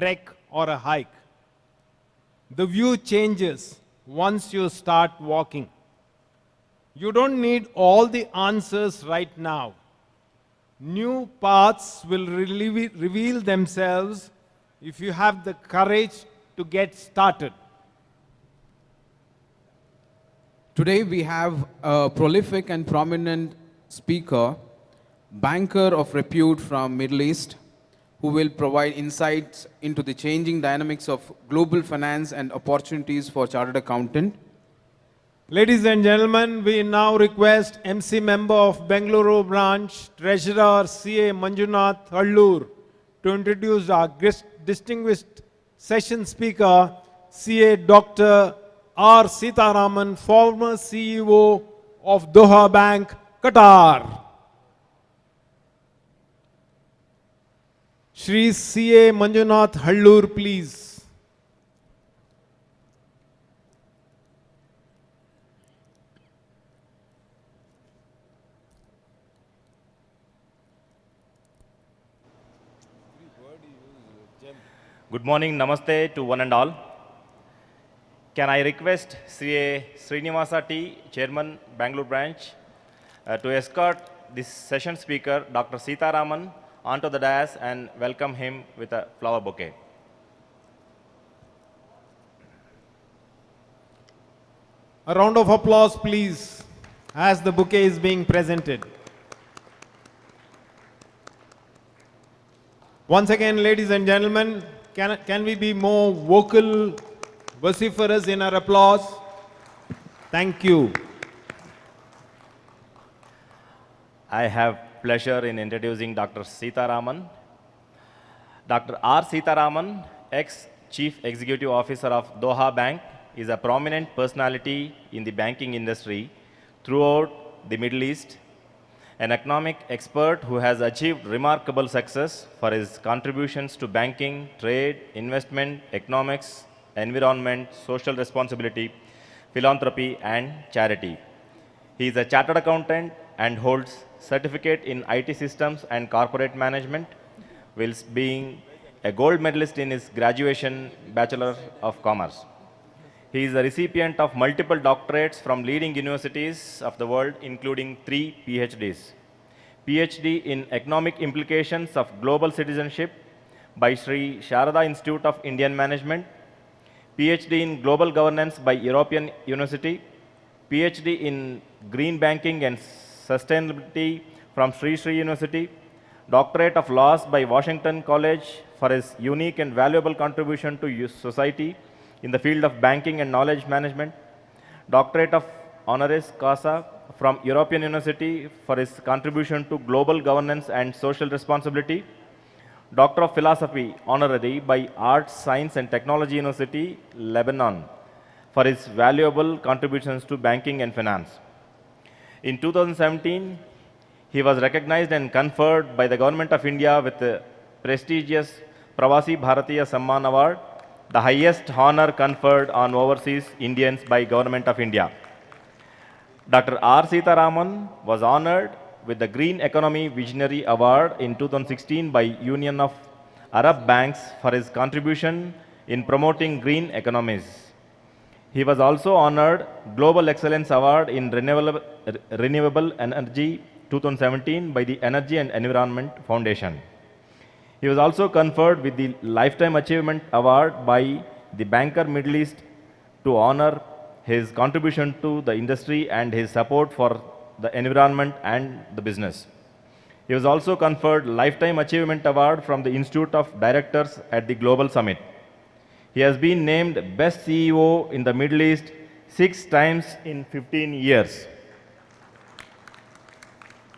trek, or a hike. The view changes once you start walking. You don't need all the answers right now. New paths will reveal themselves if you have the courage to get started. Today we have a prolific and prominent speaker, banker of repute from Middle East, who will provide insights into the changing dynamics of global finance and opportunities for chartered accountant. Ladies and gentlemen, we now request MC member of Bengaluru branch, Treasurer CA Dr to introduce our distinguished session speaker, CA Dr R Seetharaman, former CEO of Doha Bank, Qatar. Shri CA Manjunath Hallur, please. Good morning, namaste to one and all. Can I request CA Srinivasa T, Chairman, Bangalore branch, to escort this session speaker, Dr. Seetharaman, onto the dais and welcome him with a flower bouquet. A round of applause, please, as the bouquet is being presented. Once again, ladies and gentlemen, can we be more vocal, vociferous in our applause? Thank you. I have pleasure in introducing Dr. Seetharaman. Dr. R Seetharaman, ex-Chief Executive Officer of Doha Bank, is a prominent personality in the banking industry throughout the Middle East, an economic expert who has achieved remarkable success for his contributions to banking, trade, investment, economics, environment, social responsibility, philanthropy, and charity. He is a chartered accountant and holds certificate in IT systems and corporate management, whilst being a gold medalist in his graduation Bachelor of Commerce. He is a recipient of multiple doctorates from leading universities of the world, including 3 PhDs. PhD in Economic Implications of Global Citizenship by Sri Sharada Institute of Indian Management, PhD in Global Governance by European University, PhD in Green Banking and Sustainability from Sri Sri University, Doctorate of Laws by Washington College for his unique and valuable contribution to society in the field of banking and knowledge management, Doctorate of Honoris Causa from European University for his contribution to global governance and social responsibility, Doctor of Philosophy Honorary by Arts, Science and Technology University, Lebanon for his valuable contributions to banking and finance. In 2017, he was recognized and conferred by the Government of India with the prestigious Pravasi Bharatiya Samman Award, the highest honor conferred on overseas Indians by Government of India. Dr. R. Seetharaman was honored with the Green Economy Visionary Award in 2016 by Union of Arab Banks for his contribution in promoting green economies. He was also honored Global Excellence Award in Renewable Energy 2017 by the Energy and Environment Foundation. He was also conferred with the Lifetime Achievement Award by the Banker Middle East to honor his contribution to the industry and his support for the environment and the business. He was also conferred Lifetime Achievement Award from the Institute of Directors at the Global Summit. He has been named Best CEO in the Middle East 6 times in 15 years.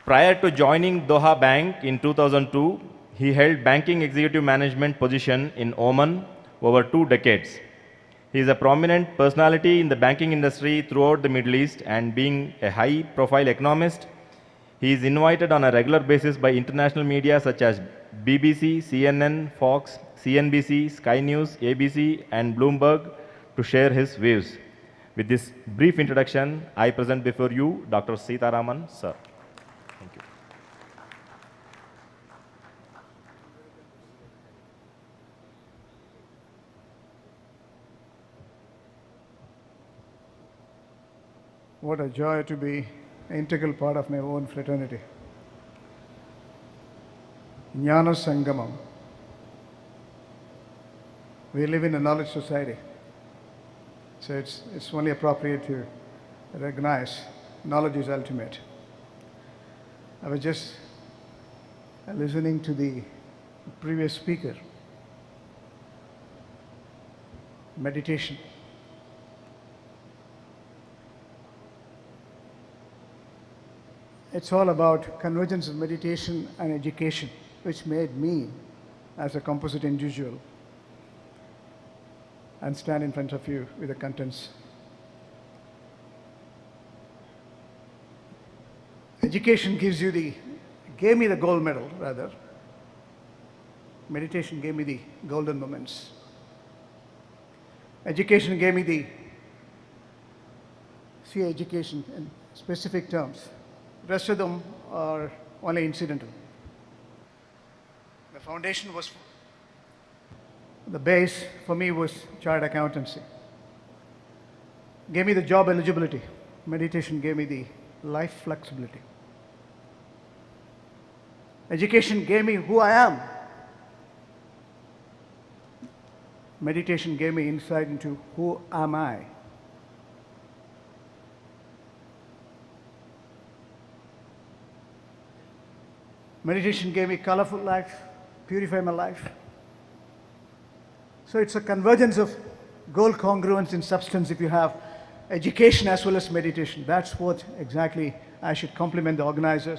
Prior to joining Doha Bank in 2002, he held banking executive management position in Oman over 2 decades. He is a prominent personality in the banking industry throughout the Middle East, and being a high-profile economist, he is invited on a regular basis by international media such as BBC, CNN, Fox, CNBC, Sky News, ABC, and Bloomberg to share his views. With this brief introduction, I present before you Dr. Seetharaman, sir. Thank you. What a joy to be an integral part of my own fraternity. Jnana Sangamam. We live in a knowledge society. So it's only appropriate to recognize knowledge is ultimate. I was just listening to the previous speaker. Meditation. It's all about convergence of meditation and education, which made me, as a composite individual, and stand in front of you with the contents. Education gave me the gold medal, rather. Meditation gave me the golden moments. Education gave me the CA education in specific terms. The rest of them are only incidental. The foundation was, the base for me was chartered accountancy. Gave me the job eligibility. Meditation gave me the life flexibility. Education gave me who I am. Meditation gave me insight into who am I. Meditation gave me colorful life, purified my life. So it's a convergence of goal congruence in substance if you have education as well as meditation. That's what exactly I should compliment the organizers.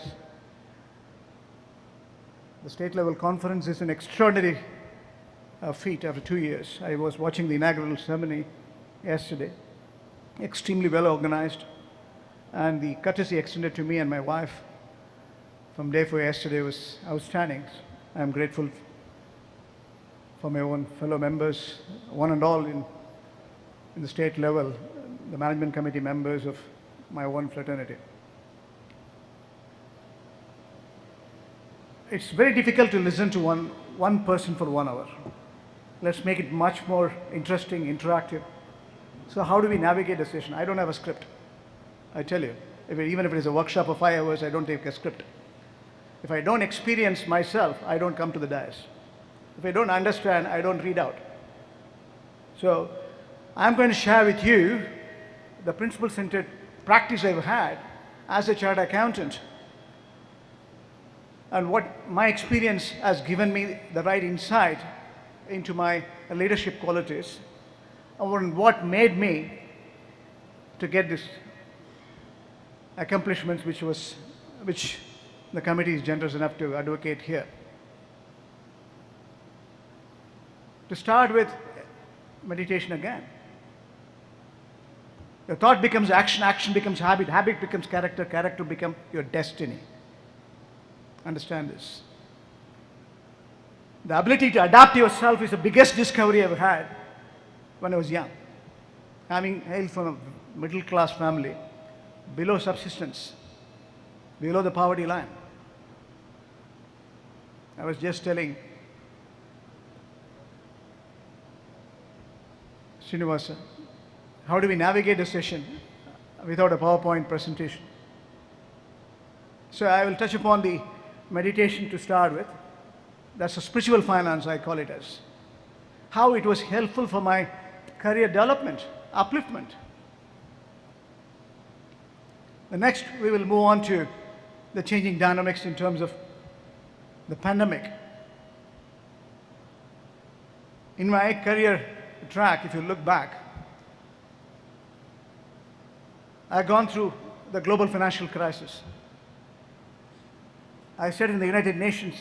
The state level conference is an extraordinary feat after 2 years. I was watching the inaugural ceremony yesterday. Extremely well organized. And the courtesy extended to me and my wife from day before yesterday was outstanding. I'm grateful for my own fellow members, one and all in the state level, the management committee members of my own fraternity. It's very difficult to listen to one person for 1 hour. Let's make it much more interesting, interactive. So how do we navigate a session? I don't have a script. I tell you, even if it is a workshop of 5 hours, I don't take a script. If I don't experience myself, I don't come to the dais. If I don't understand, I don't read out. So I'm going to share with you the principle-centered practice I've had as a chartered accountant and what my experience has given me the right insight into my leadership qualities and what made me to get this accomplishments which the committee is generous enough to advocate here. To start with meditation again. Your thought becomes action, action becomes habit, habit becomes character, character becomes your destiny. Understand this. The ability to adapt yourself is the biggest discovery I've had when I was young. Having hailed from a middle class family, below subsistence, below the poverty line. I was just telling Srinivasa, how do we navigate a session without a PowerPoint presentation? So I will touch upon the meditation to start with. That's a spiritual finance, I call it as. How it was helpful for my career development, upliftment. The next, we will move on to the changing dynamics in terms of the pandemic. In my career track, if you look back, I've gone through the global financial crisis. I said in the United Nations,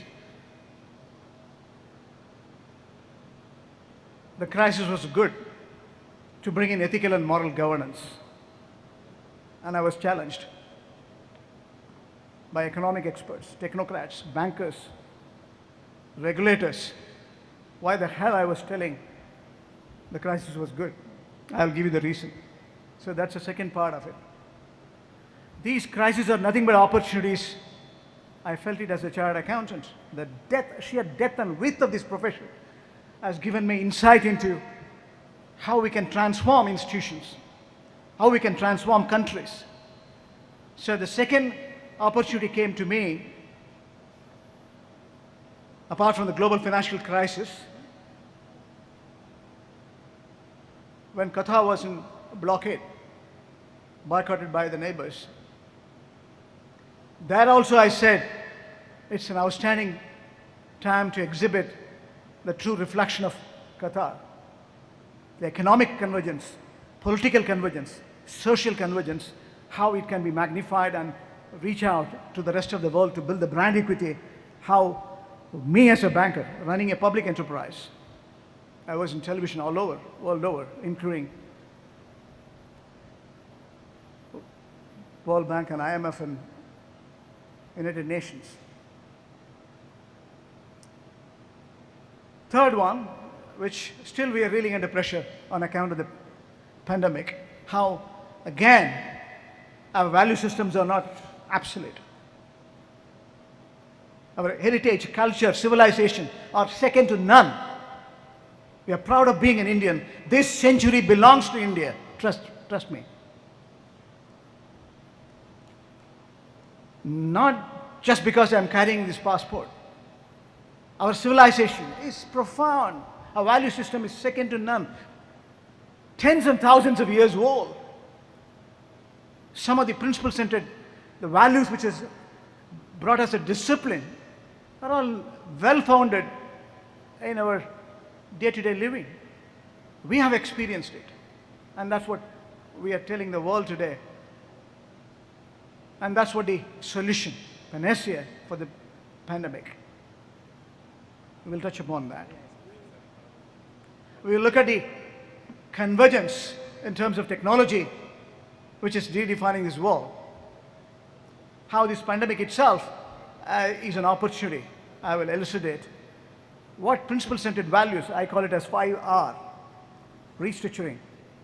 the crisis was good to bring in ethical and moral governance. And I was challenged by economic experts, technocrats, bankers, regulators, why the hell I was telling the crisis was good. I'll give you the reason. So that's the second part of it. These crises are nothing but opportunities. I felt it as a chartered accountant. The sheer depth and width of this profession has given me insight into how we can transform institutions, how we can transform countries, So the second opportunity came to me, apart from the global financial crisis, when Qatar was in blockade, boycotted by the neighbors. There also I said, it's an outstanding time to exhibit the true reflection of Qatar. The economic convergence, political convergence, social convergence, how it can be magnified and reach out to the rest of the world to build the brand equity, how me as a banker running a public enterprise, I was in television all over, world over, including World Bank and IMF and United Nations. Third one, which still we are reeling under pressure on account of the pandemic, how again our value systems are not absolute. Our heritage, culture, civilization are second to none. We are proud of being an Indian. This century belongs to India. Trust me. Not just because I'm carrying this passport. Our civilization is profound. Our value system is second to none. Tens and thousands of years old. Some of the principle-centered, the values which has brought us a discipline are all well-founded in our day-to-day living. We have experienced it. And that's what we are telling the world today. And that's what the solution, panacea for the pandemic. We will touch upon that. We will look at the convergence in terms of technology, which is redefining this world. How this pandemic itself is an opportunity. I will elucidate. What principle-centered values, I call it as 5R. Restructuring,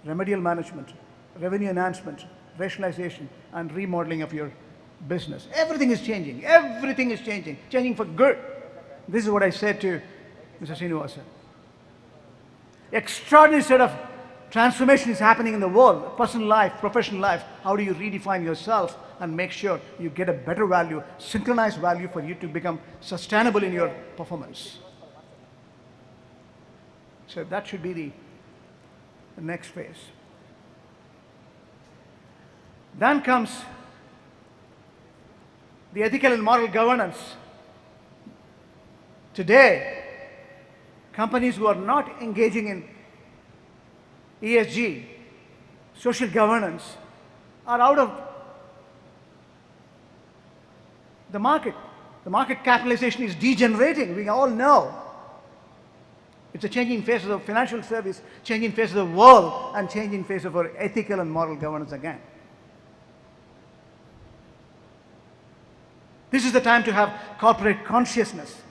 remedial management, revenue enhancement, rationalization, and remodeling of your business. Everything is changing. Everything is changing. Changing for good. This is what I said to Mr. Srinivasan. Extraordinary set of transformation is happening in the world. Personal life, professional life. How do you redefine yourself and make sure you get a better value, synchronized value for you to become sustainable in your performance? So that should be the next phase. Then comes the ethical and moral governance. Today, companies who are not engaging in ESG, social governance, are out of the market. The market capitalization is degenerating, we all know. It's a changing face of the financial service, changing face of the world, and changing face of our ethical and moral governance again. This is the time to have corporate consciousness.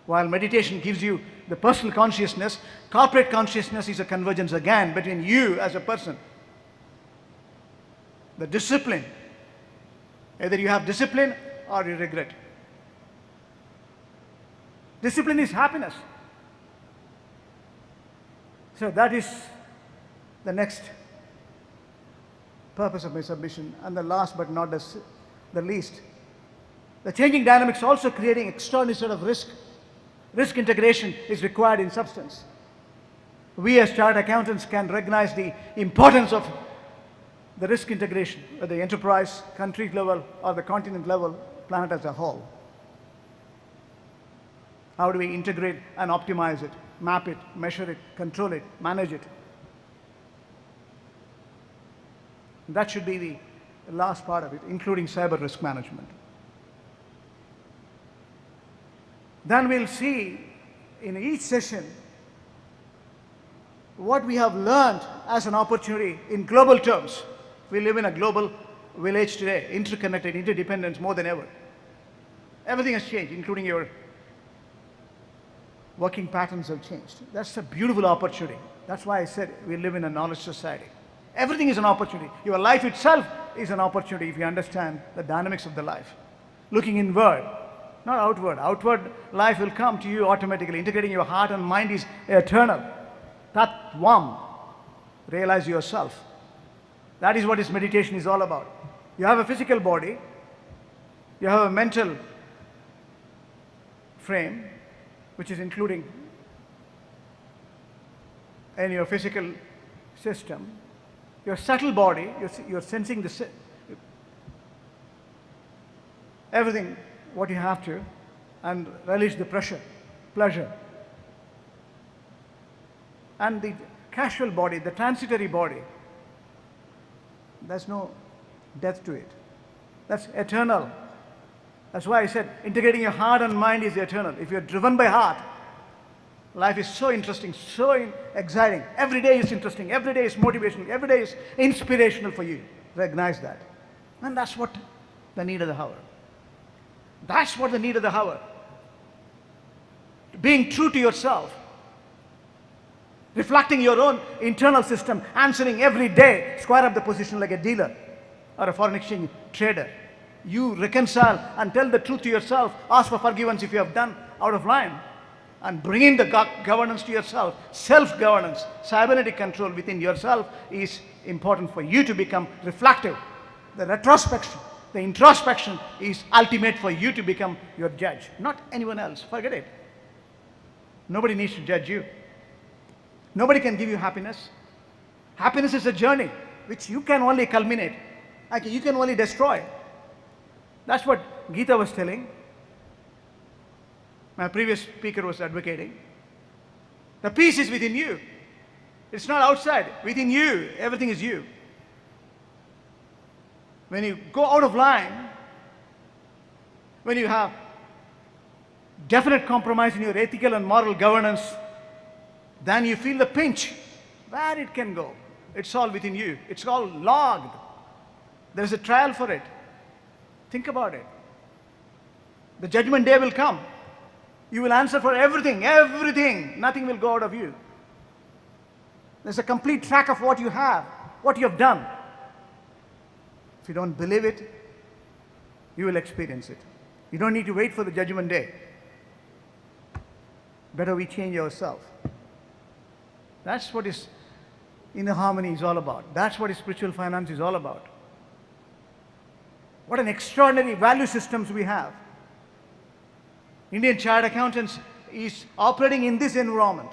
While meditation gives you the personal consciousness, corporate consciousness is a convergence again between you as a person. The discipline. Either you have discipline or you regret. Discipline is happiness. So that is the next purpose of my submission. And the last but not the least, the changing dynamics also creating extraordinary sort of risk. Risk integration is required in substance. We as chartered accountants can recognize the importance of the risk integration at the enterprise, country level, or the continent level, planet as a whole. How do we integrate and optimize it, map it, measure it, control it, manage it? That should be the last part of it, including cyber risk management. Then we'll see in each session what we have learned as an opportunity in global terms. We live in a global village today, interconnected, interdependence more than ever. Everything has changed, including your working patterns have changed. That's a beautiful opportunity. That's why I said we live in a knowledge society. Everything is an opportunity. Your life itself is an opportunity if you understand the dynamics of the life. Looking inward, not outward. Outward life will come to you automatically. Integrating your heart and mind is eternal. Tatvam. Realize yourself. That is what this meditation is all about. You have a physical body, you have a mental frame, which is including in your physical system. Your subtle body, you're sensing everything, what you have to, and release the pleasure. And the casual body, the transitory body, there's no death to it. That's eternal. That's why I said integrating your heart and mind is eternal. If you're driven by heart, life is so interesting, so exciting. Every day is interesting, every day is motivational, every day is inspirational for you. Recognize that. And that's what the need of the hour. That's what the need of the hour. Being true to yourself, reflecting your own internal system, answering every day, square up the position like a dealer or a foreign exchange trader. You reconcile and tell the truth to yourself, ask for forgiveness if you have done out of line, and bringing the governance to yourself, self-governance, cybernetic control within yourself is important for you to become reflective. The retrospection, the introspection is ultimate for you to become your judge, not anyone else. Forget it. Nobody needs to judge you. Nobody can give you happiness. Happiness is a journey which you can only culminate. You can only destroy. That's what Gita was telling. My previous speaker was advocating. The peace is within you. It's not outside. Within you, everything is you. When you go out of line, when you have definite compromise in your ethical and moral governance, then you feel the pinch. Where it can go. It's all within you. It's all logged. There's a trial for it. Think about it. The judgment day will come. You will answer for everything, everything. Nothing will go out of you. There's a complete track of what you have, what you have done. If you don't believe it, you will experience it. You don't need to wait for the judgment day. Better we change ourselves. That's what is inner harmony is all about. That's what spiritual finance is all about. What an extraordinary value systems we have. Indian Chartered Accountants is operating in this environment.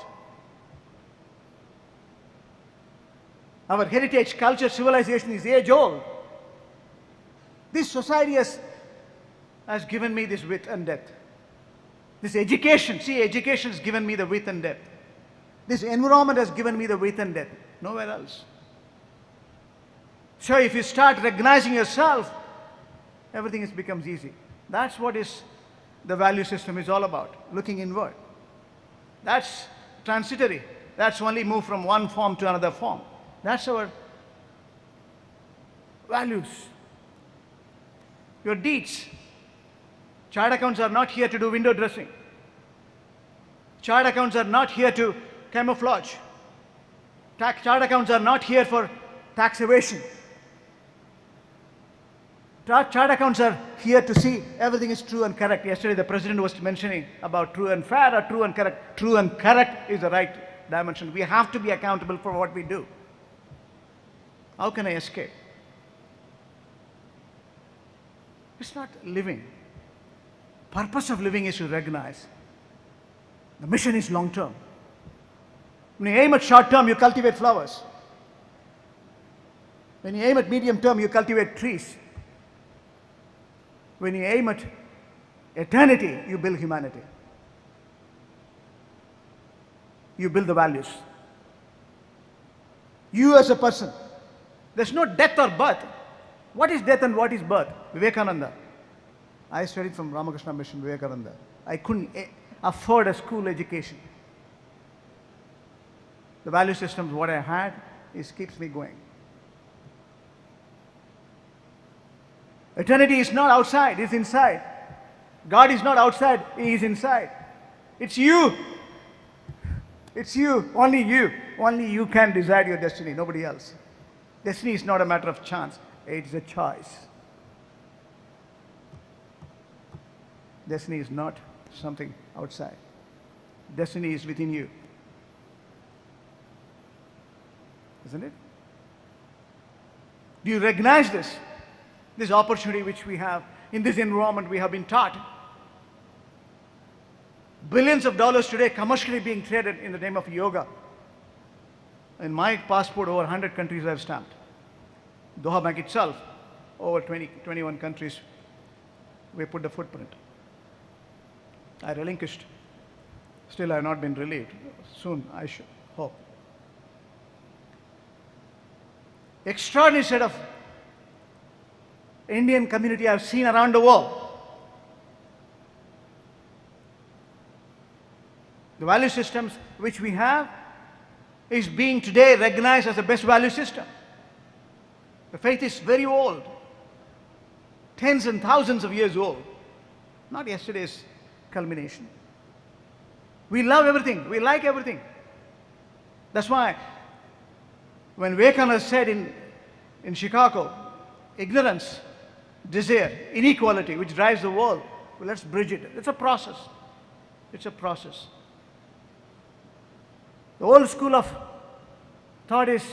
Our heritage, culture, civilization is age old. This society has given me this width and depth. This education, education has given me the width and depth. This environment has given me the width and depth. Nowhere else. So if you start recognizing yourself, everything becomes easy. That's what the value system is all about, looking inward. That's transitory. That's only move from one form to another form. That's our values. Your deeds. Chartered accounts are not here to do window dressing. Chartered accounts are not here to camouflage. Chartered accounts are not here for tax evasion. Chartered accounts are here to see everything is true and correct. Yesterday the president was mentioning about true and fair or true and correct. True and correct is the right dimension. We have to be accountable for what we do. How can I escape? It's not living. Purpose of living is to recognize. The mission is long term. When you aim at short term, you cultivate flowers. When you aim at medium term, you cultivate trees. When you aim at eternity, you build humanity. You build the values. You as a person. There's no death or birth. What is death and what is birth? Vivekananda. I studied from Ramakrishna Mission, Vivekananda. I couldn't afford a school education. The value systems, what I had, keeps me going. Eternity is not outside, it's inside. God is not outside, He is inside. It's you. It's you, only you. Only you can decide your destiny, nobody else. Destiny is not a matter of chance, it's a choice. Destiny is not something outside. Destiny is within you. Isn't it? Do you recognize this? this opportunity which we have in this environment we have been taught. Billions of dollars today commercially being traded in the name of yoga. In my passport, over 100 countries I have stamped. Doha Bank itself, over 21 countries, we put the footprint. I relinquished. Still, I have not been relieved. Soon, I should hope. Extraordinary set of Indian community I have seen around the world. The value systems which we have is being today recognized as the best value system. The faith is very old, tens and thousands of years old, not yesterday's culmination. We love everything, we like everything. That's why when Vivekananda said in Chicago, ignorance, desire, inequality which drives the world, well, let's bridge it. It's a process. It's a process. The old school of thought is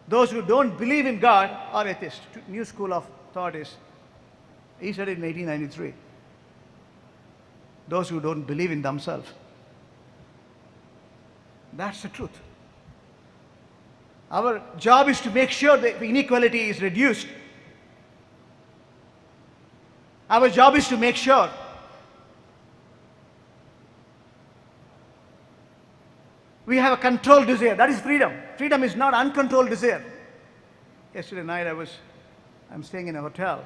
those who don't believe in God are atheists. New school of thought is, he said it in 1893, those who don't believe in themselves. That's the truth. Our job is to make sure that inequality is reduced. Our job is to make sure we have a controlled desire. That is freedom. Freedom is not uncontrolled desire. Yesterday night I'm staying in a hotel.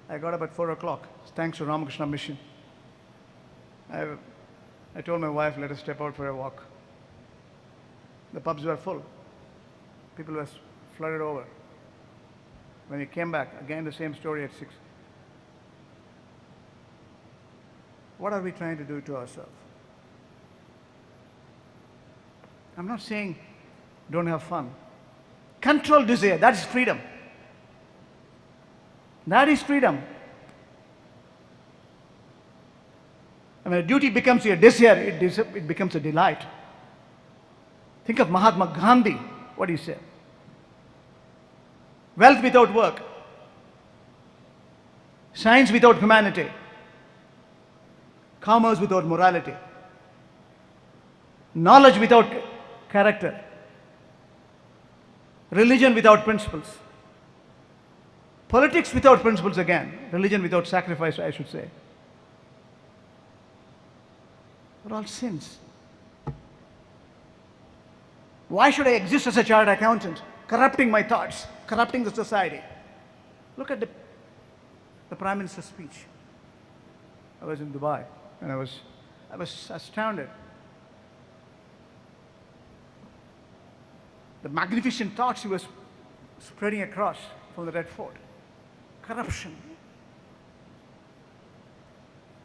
I got up at 4 o'clock, thanks to Ramakrishna Mission. I told my wife, let us step out for a walk. The pubs were full. People were flooded over. When we came back, again the same story at 6. What are we trying to do to ourselves? I'm not saying don't have fun. Control desire, that is freedom. That is freedom. And when a duty becomes your desire, it becomes a delight. Think of Mahatma Gandhi, what he said. Wealth without work. Science without humanity. Commerce without morality. Knowledge without character. Religion without principles. Politics without principles again. Religion without sacrifice, I should say. They're all sins. Why should I exist as a chartered accountant, corrupting my thoughts, corrupting the society? Look at the Prime Minister's speech. I was in Dubai and I was astounded. The magnificent thoughts he was spreading across from the Red Fort. Corruption.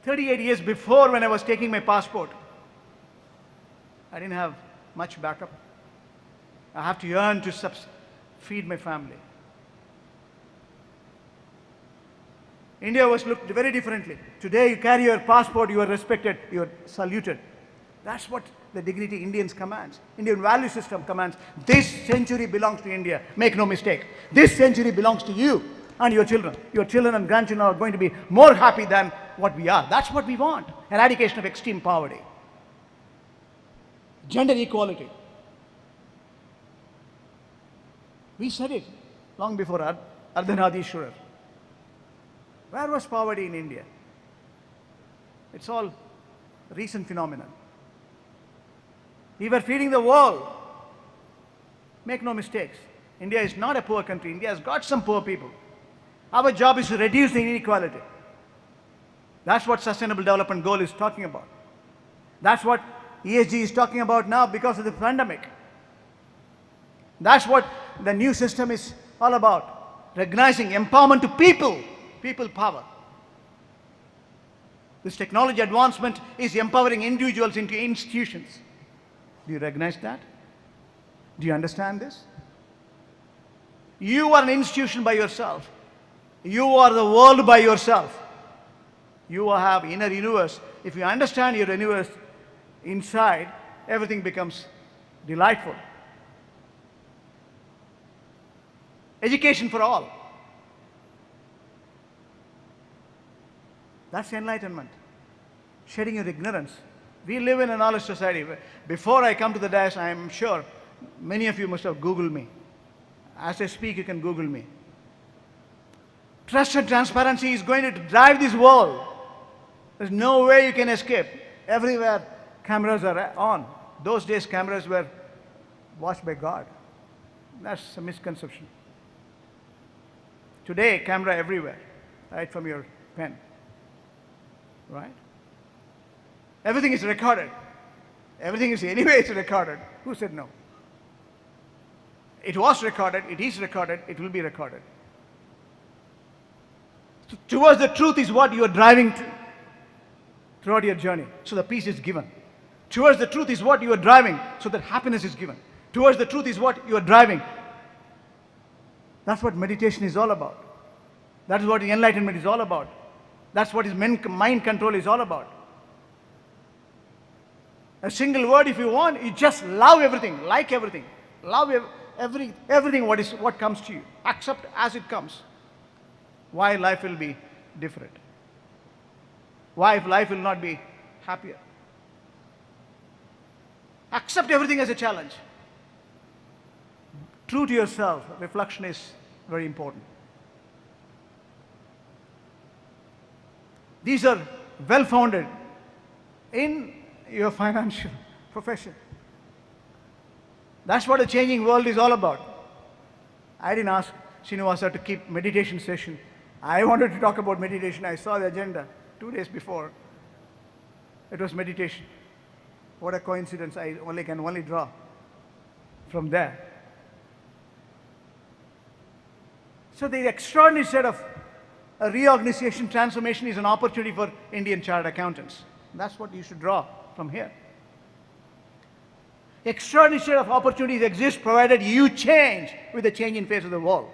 38 years before, when I was taking my passport, I didn't have much backup. I have to earn to feed my family. India was looked very differently. Today you carry your passport, you are respected, you are saluted. That's what the dignity Indians commands. Indian value system commands. This century belongs to India. Make no mistake. This century belongs to you and your children. Your children and grandchildren are going to be more happy than what we are. That's what we want. Eradication of extreme poverty. Gender equality. We said it long before Ardhanadishwarar. Where was poverty in India? It's all recent phenomenon. We were feeding the world. Make no mistakes. India is not a poor country. India has got some poor people. Our job is to reduce the inequality. That's what Sustainable Development Goal is talking about. That's what ESG is talking about now because of the pandemic. That's what the new system is all about. Recognizing empowerment to people, people power. This technology advancement is empowering individuals into institutions. Do you recognize that? Do you understand this? You are an institution by yourself. You are the world by yourself. You have inner universe. If you understand your universe inside, everything becomes delightful. Education for all. That's enlightenment. Shedding your ignorance. We live in a knowledge society. Before I come to the dais, I am sure many of you must have Googled me. As I speak, you can Google me. Trust and transparency is going to drive this world. There's no way you can escape. Everywhere cameras are on. Those days cameras were watched by God. That's a misconception. Today, camera everywhere, right from your pen. Right? Everything is recorded. Everything is, anyway, it's recorded. Who said no? It was recorded, it is recorded, it will be recorded. So towards the truth is what you are driving to throughout your journey. So the peace is given. Towards the truth is what you are driving, so that happiness is given. Towards the truth is what you are driving. That's what meditation is all about. That is what enlightenment is all about. That's what mind control is all about. A single word, if you want, you just love everything, like everything. Love everything what comes to you. Accept as it comes. Why life will be different? Why life will not be happier? Accept everything as a challenge. True to yourself, reflection is very important. These are well-founded in your financial profession. That's what a changing world is all about. I didn't ask Srinivasa to keep meditation session. I wanted to talk about meditation. I saw the agenda 2 days before. It was meditation. What a coincidence. I can only draw from there. So the extraordinary set of a reorganization, transformation is an opportunity for Indian chartered accountants. That's what you should draw from here. Extraordinary set of opportunities exist provided you change with the change in face of the world.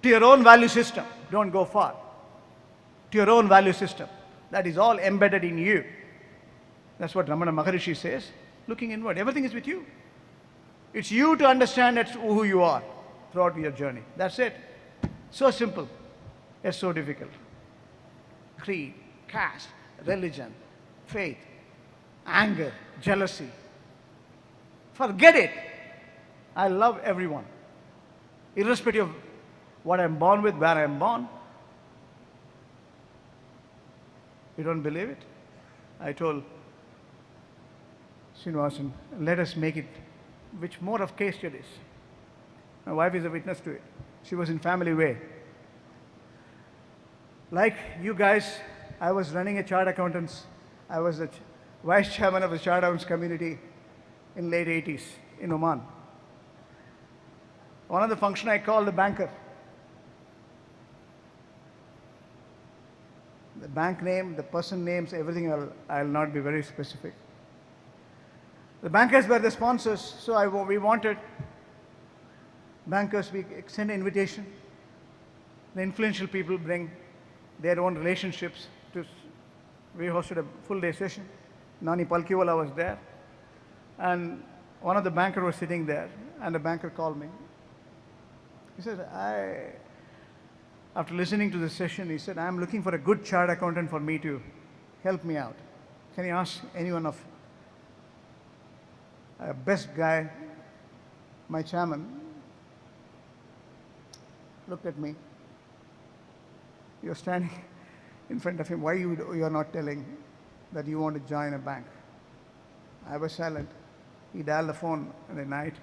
To your own value system. Don't go far. To your own value system. That is all embedded in you. That's what Ramana Maharishi says. Looking inward. Everything is with you. It's you to understand that's who you are throughout your journey. That's it. So simple. It's so difficult. Creed, caste, religion, faith, anger, jealousy. Forget it. I love everyone. Irrespective of what I'm born with, where I'm born. You don't believe it? I told Srinivasan, let us make it which more of case studies. My wife is a witness to it. She was in family way. Like you guys, I was running a chartered accountants. I was the vice chairman of the chartered accountants community in late 80s in Oman. One of the function I called the banker. The bank name, the person names, everything I'll not be very specific. The bankers were the sponsors, so we wanted bankers, we extend an invitation. The influential people bring their own relationships. We hosted a full day session. Nani Palkiwala was there. And one of the bankers was sitting there, and the banker called me. He said, after listening to the session, he said, I'm looking for a good chartered accountant for me to help me out. Can you ask anyone of best guy, my chairman, looked at me. You're standing in front of him. Why you are not telling that you want to join a bank? I was silent. He dialed the phone in the night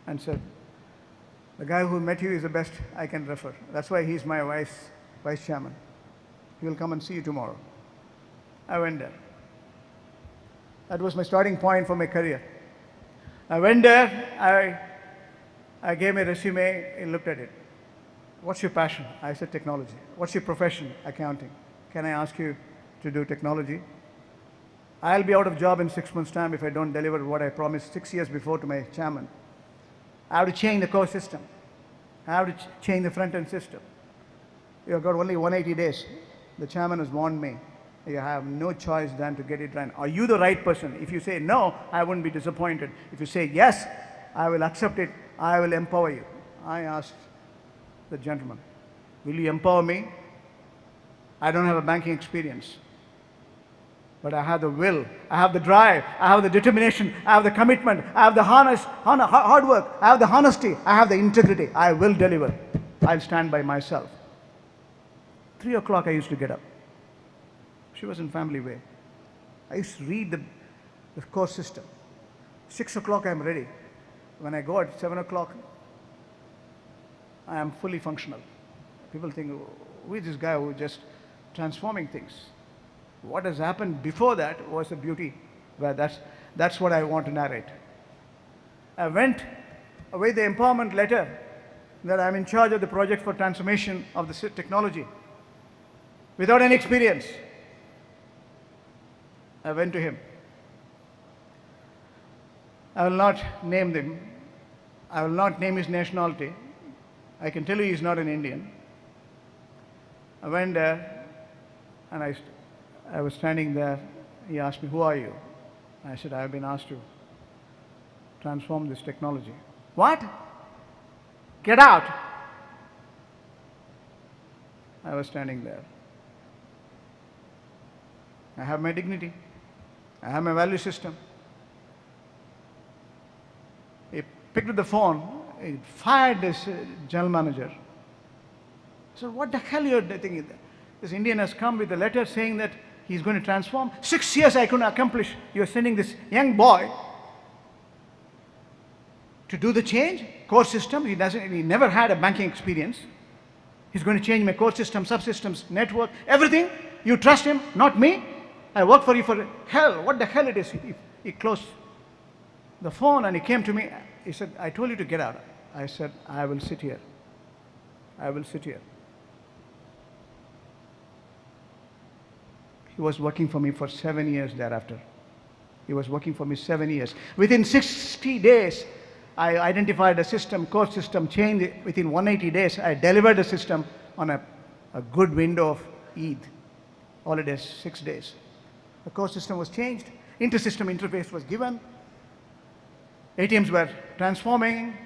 and said, the guy who met you is the best I can refer. That's why he's my vice chairman. He will come and see you tomorrow. I went there. That was my starting point for my career. I went there, I gave my resume, he looked at it. What's your passion? I said technology. What's your profession? Accounting. Can I ask you to do technology? I'll be out of job in 6 months' time if I don't deliver what I promised 6 years before to my chairman. I have to change the core system. I have to change the front-end system. You've got only 180 days. The chairman has warned me. You have no choice than to get it done. Are you the right person? If you say no, I wouldn't be disappointed. If you say yes, I will accept it. I will empower you. I asked the gentleman, will you empower me? I don't have a banking experience. But I have the will, I have the drive, I have the determination, I have the commitment, I have the hard work, I have the honesty, I have the integrity. I will deliver. I'll stand by myself. 3 o'clock I used to get up. She was in family way. I used to read the course system. 6 o'clock I'm ready. When I go at 7 o'clock, I am fully functional. People think, who is this guy who is just transforming things? What has happened before that was the beauty. Where that's what I want to narrate. I went away the empowerment letter that I'm in charge of the project for transformation of the technology. Without any experience, I went to him. I will not name them. I will not name his nationality. I can tell you he's not an Indian. I went there and I was standing there. He asked me, who are you? I said, I have been asked to transform this technology. What? Get out. I was standing there. I have my dignity. I have my value system. He picked up the phone. He fired this general manager. So what the hell you're thinking? This Indian has come with a letter saying that he's going to transform. 6 years I couldn't accomplish. You're sending this young boy to do the change. Core system. He never had a banking experience. He's going to change my core system, subsystems, network, everything. You trust him, not me. I work for you for hell. What the hell it is? He closed the phone and he came to me. He said, I told you to get out. I said, I will sit here. I will sit here. He was working for me for 7 years thereafter. He was working for me 7 years. Within 60 days, I identified a system, core system change. Within 180 days, I delivered the system on a good window of Eid. Holidays, 6 days. The core system was changed. Inter-system interface was given. ATMs were transforming.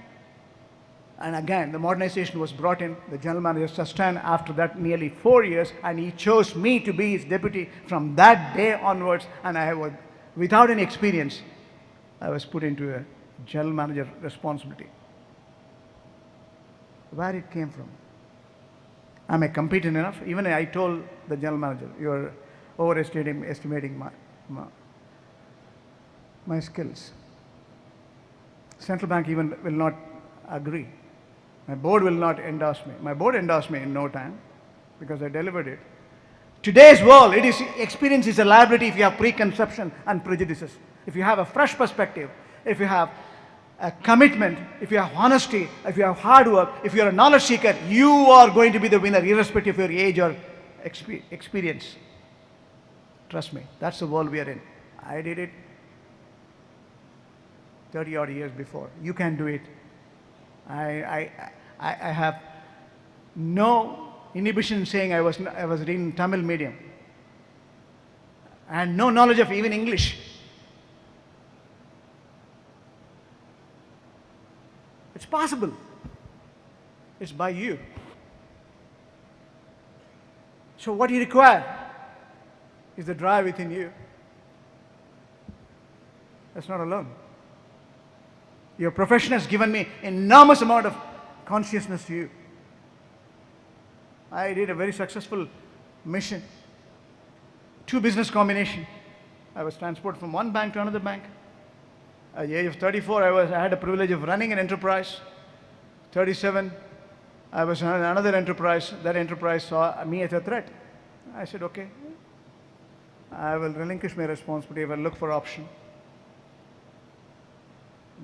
And again, the modernization was brought in. The general manager sustained after that nearly 4 years, and he chose me to be his deputy from that day onwards. And I was, without any experience, I was put into a general manager responsibility. Where it came from? Am I competent enough? Even I told the general manager, you're overestimating my skills. Central bank even will not agree. My board will not endorse me. My board endorsed me in no time because I delivered it. Today's world, experience is a liability if you have preconception and prejudices. If you have a fresh perspective, if you have a commitment, if you have honesty, if you have hard work, if you're a knowledge seeker, you are going to be the winner irrespective of your age or experience. Trust me, that's the world we are in. I did it 30 odd years before. You can do it. I have no inhibition in saying I was reading Tamil medium and no knowledge of even English. It's possible. It's by you. So what you require is the drive within you. That's not alone. Your profession has given me enormous amount of consciousness to you. I did a very successful mission. 2 business combination. I was transported from one bank to another bank. At the age of 34, I had the privilege of running an enterprise. 37, I was in another enterprise. That enterprise saw me as a threat. I said, okay, I will relinquish my responsibility. I will look for option.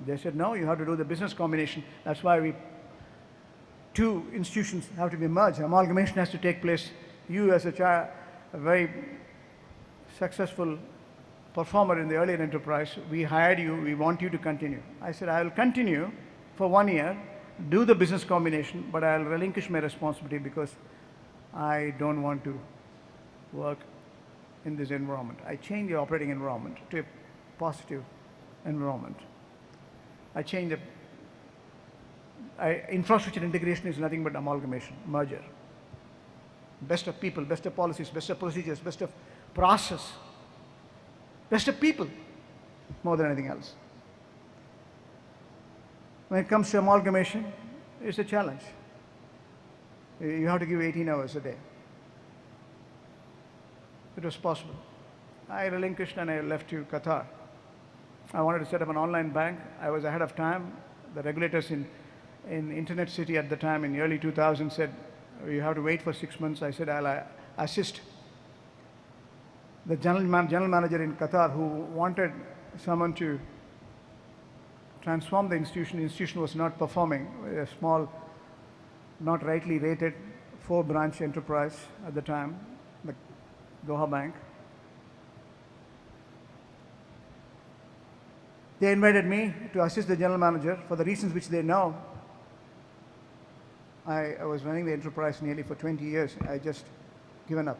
They said, no, you have to do the business combination. That's why 2 institutions have to be merged. Amalgamation has to take place. You as a very successful performer in the earlier enterprise, we hired you, we want you to continue. I said, I will continue for 1 year, do the business combination, but I will relinquish my responsibility because I don't want to work in this environment. I changed the operating environment to a positive environment. I changed infrastructure integration is nothing but amalgamation, merger. Best of people, best of policies, best of procedures, best of process, best of people, more than anything else. When it comes to amalgamation, it's a challenge. You have to give 18 hours a day. It was possible. I relinquished and I left to Qatar. I wanted to set up an online bank. I was ahead of time. The regulators in Internet City at the time in early 2000 said, you have to wait for 6 months. I said, I'll assist. The general manager in Qatar who wanted someone to transform the institution was not performing. A small, not rightly rated, 4-branch enterprise at the time, the Doha Bank. They invited me to assist the general manager for the reasons which they know. I was running the enterprise nearly for 20 years. I just given up.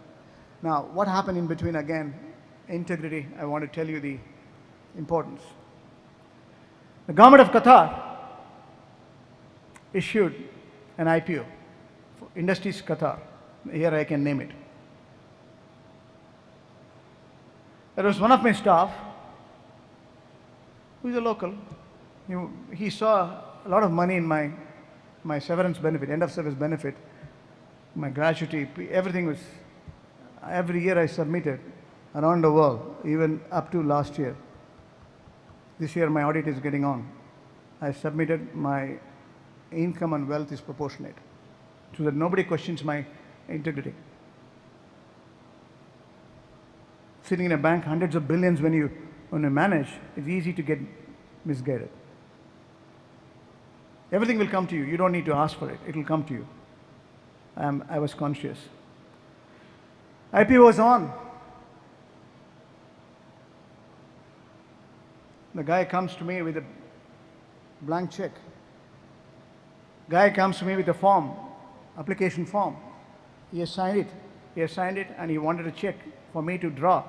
Now, what happened in between again? Integrity, I want to tell you the importance. The government of Qatar issued an IPO for Industries Qatar. Here I can name it. There was one of my staff who is a local. He saw a lot of money in my severance benefit, end of service benefit, my gratuity, everything was, every year I submitted around the world, even up to last year. This year my audit is getting on. I submitted my income and wealth is proportionate so that nobody questions my integrity. Sitting in a bank, hundreds of billions when you manage, it's easy to get misguided. Everything will come to you. You don't need to ask for it. It will come to you. I was conscious. IPO was on. The guy comes to me with a blank check. Guy comes to me with a form, application form. He has signed it. He has signed it and he wanted a check for me to draw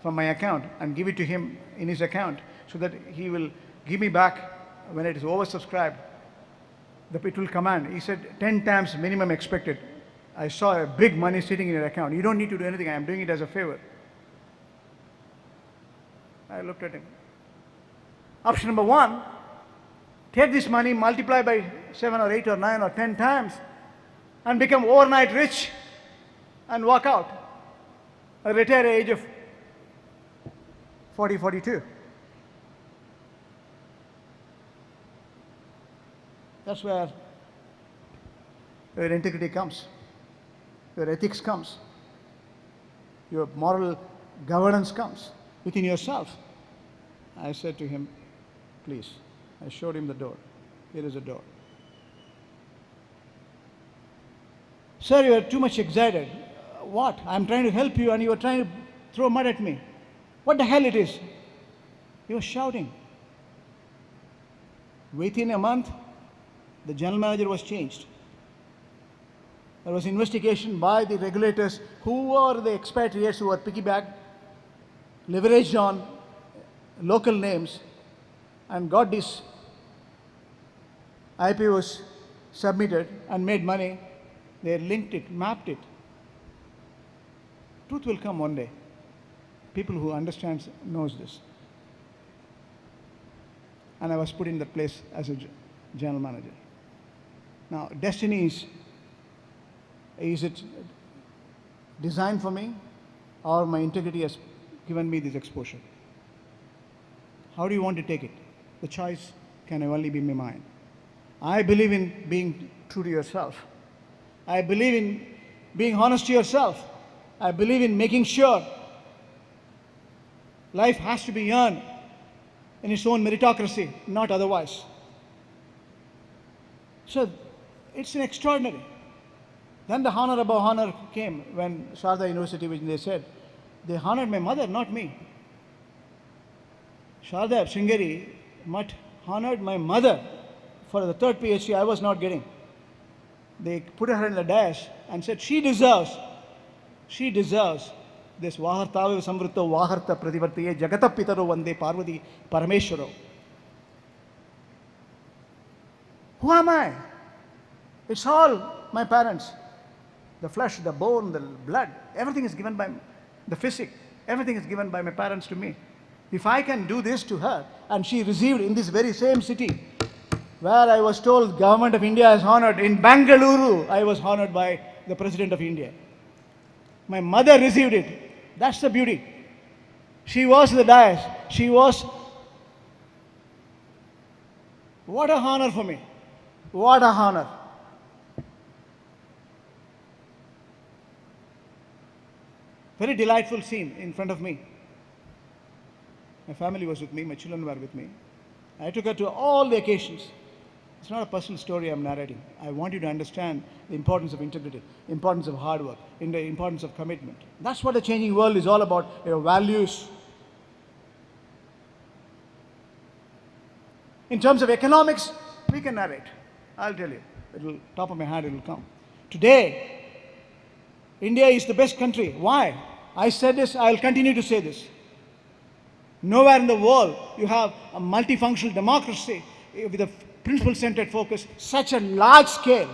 from my account and give it to him in his account so that he will give me back when it is oversubscribed. It will command. He said 10 times minimum expected. I saw a big money sitting in your account. You don't need to do anything. I am doing it as a favor. I looked at him. Option number 1, take this money, multiply by 7 or 8 or 9 or 10 times and become overnight rich and walk out. I retire at the age of 40, 42. That's where your integrity comes, your ethics comes, your moral governance comes within yourself. I said to him, please. I showed him the door. Here is a door. Sir, you are too much excited. What? I'm trying to help you and you are trying to throw mud at me. What the hell it is? He was shouting. Within a month, the general manager was changed. There was investigation by the regulators who are the expatriates who were piggybacked, leveraged on local names and got this IPOs submitted and made money. They linked it, mapped it. Truth will come one day. People who understand knows this. And I was put in that place as a general manager. Now, destiny is it designed for me or my integrity has given me this exposure? How do you want to take it? The choice can only be mine. I believe in being true to yourself. I believe in being honest to yourself. I believe in making sure life has to be earned in its own meritocracy, not otherwise. So it's an extraordinary. Then the honor above honor came when Sharda University, which they said, they honored my mother, not me. Sharda Sringeri honored my mother for the third PhD I was not getting. They put her in the dash and said, she deserves this Vahartava Samvrito Vaharta Prativartiye Jagata Pitaro Vande Parvati Parameshwaro. Who am I? It's all my parents. The flesh, the bone, the blood, everything is given by the physic. Everything is given by my parents to me. If I can do this to her, and she received in this very same city, where I was told government of India is honored, in Bangalore, I was honored by the President of India. My mother received it. That's the beauty. She was the dais. She was. What a honor for me. What a honor. Very delightful scene in front of me. My family was with me, my children were with me. I took her to all the occasions. It's not a personal story I'm narrating. I want you to understand the importance of integrity, importance of hard work, and the importance of commitment. That's what the changing world is all about, your values. In terms of economics, we can narrate. I'll tell you. It'll, top of my head, it will come. Today, India is the best country. Why? I said this, I'll continue to say this. Nowhere in the world you have a multifunctional democracy with a principle-centered focus, such a large scale.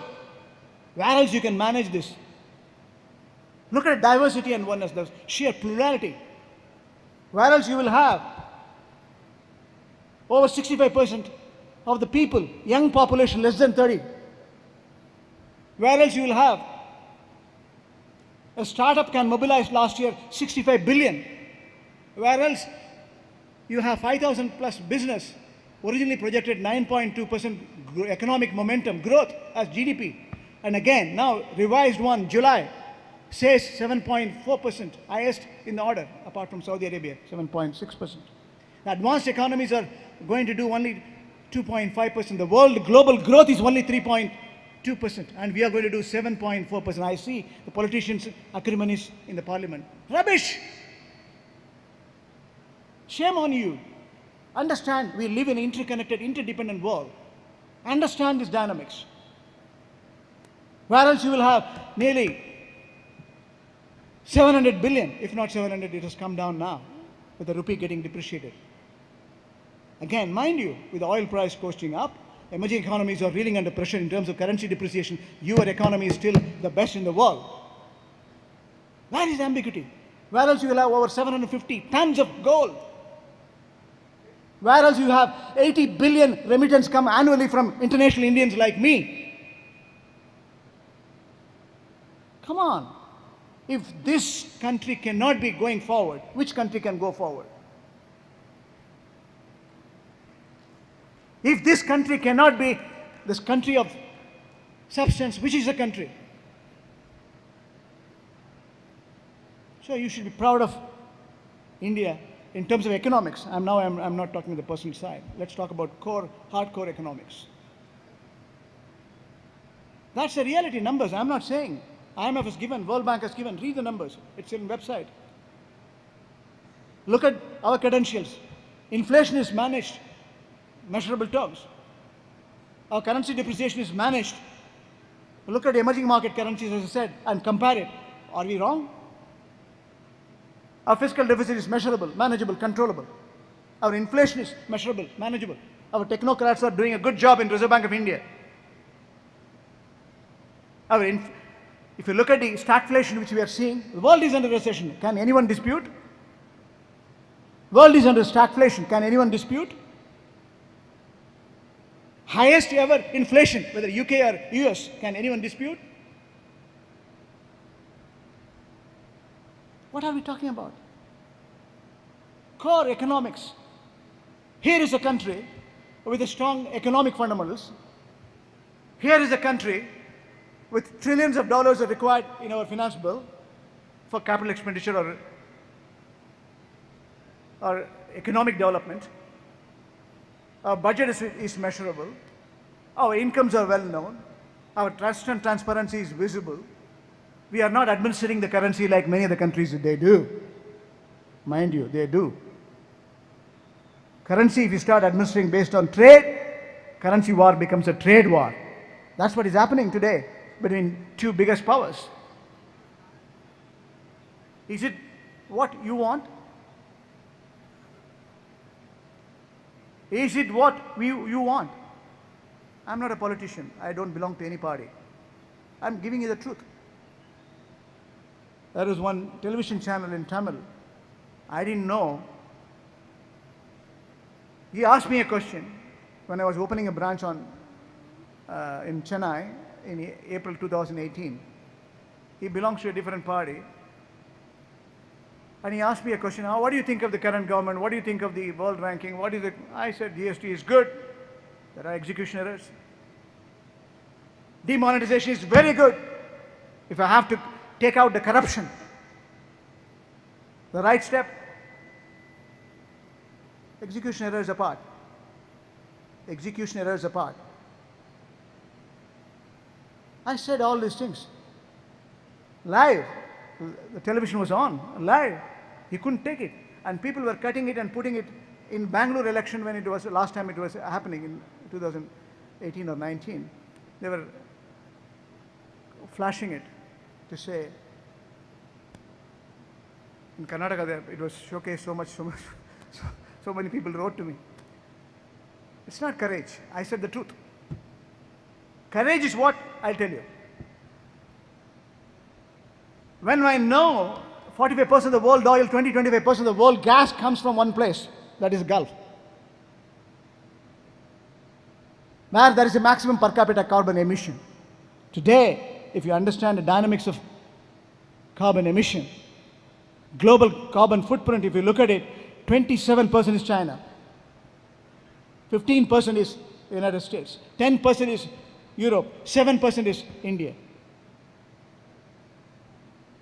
Where else you can manage this? Look at diversity and oneness, the sheer plurality. Where else you will have over 65% of the people, young population less than 30. Where else you will have a startup can mobilize last year 65 billion. Where else you have 5,000 plus business, originally projected 9.2% economic momentum growth as GDP. And again, now revised one, July, says 7.4%, highest in the order, apart from Saudi Arabia, 7.6%. The advanced economies are going to do only 2.5%. The world global growth is only 3.2%, and we are going to do 7.4%. I see the politicians' acrimonies in the parliament. Rubbish! Shame on you. Understand, we live in an interconnected, interdependent world. Understand these dynamics. Where else you will have nearly 700 billion, if not 700, it has come down now, with the rupee getting depreciated. Again, mind you, with the oil price coasting up, emerging economies are reeling under pressure in terms of currency depreciation. Your economy is still the best in the world. Where is ambiguity? Where else you will have over 750 tons of gold? Where else you have 80 billion remittance come annually from international Indians like me? Come on. If this country cannot be going forward, which country can go forward? If this country cannot be this country of substance, which is the country? So you should be proud of India in terms of economics. I'm not talking the personal side. Let's talk about hardcore economics. That's the reality, numbers. I'm not saying. IMF has given, World Bank has given. Read the numbers. It's in the website. Look at our credentials. Inflation is managed, measurable terms. Our currency depreciation is managed. Look at emerging market currencies, as I said, and compare it. Are we wrong? Our fiscal deficit is measurable, manageable, controllable. Our inflation is measurable, manageable. Our technocrats are doing a good job in Reserve Bank of India. If you look at the stagflation which we are seeing, the world is under recession. Can anyone dispute? World is under stagflation. Can anyone dispute? Highest ever inflation, whether UK or US, can anyone dispute? What are we talking about? Core economics. Here is a country with a strong economic fundamentals. Here is a country with trillions of dollars are required in our finance bill for capital expenditure or economic development. Our budget is measurable. Our incomes are well known. Our trust and transparency is visible. We are not administering the currency like many other countries they do. Mind you, they do. Currency, if you start administering based on trade, currency war becomes a trade war. That's what is happening today between two biggest powers. Is it what you want? Is it what you want? I'm not a politician. I don't belong to any party. I'm giving you the truth. There was one television channel in Tamil. I didn't know. He asked me a question when I was opening a branch in Chennai in April 2018. He belongs to a different party. And he asked me a question, what do you think of the current government? What do you think of the world ranking? What is it? I said, GST is good. There are execution errors. Demonetization is very good. If I have to take out the corruption, the right step, execution errors apart. Execution errors apart. I said all these things. Live. The television was on. Live. He couldn't take it. And people were cutting it and putting it in Bangalore election when it was, last time it was happening in 2018 or 19. They were flashing it to say, in Karnataka, it was showcased so much, so many people wrote to me. It's not courage. I said the truth. Courage is what? I'll tell you. When I know 45% of the world oil, 25% of the world gas comes from one place, that is Gulf. Where there is a maximum per capita carbon emission. Today, if you understand the dynamics of carbon emission, global carbon footprint, if you look at it, 27% is China, 15% is the United States, 10% is Europe, 7% is India.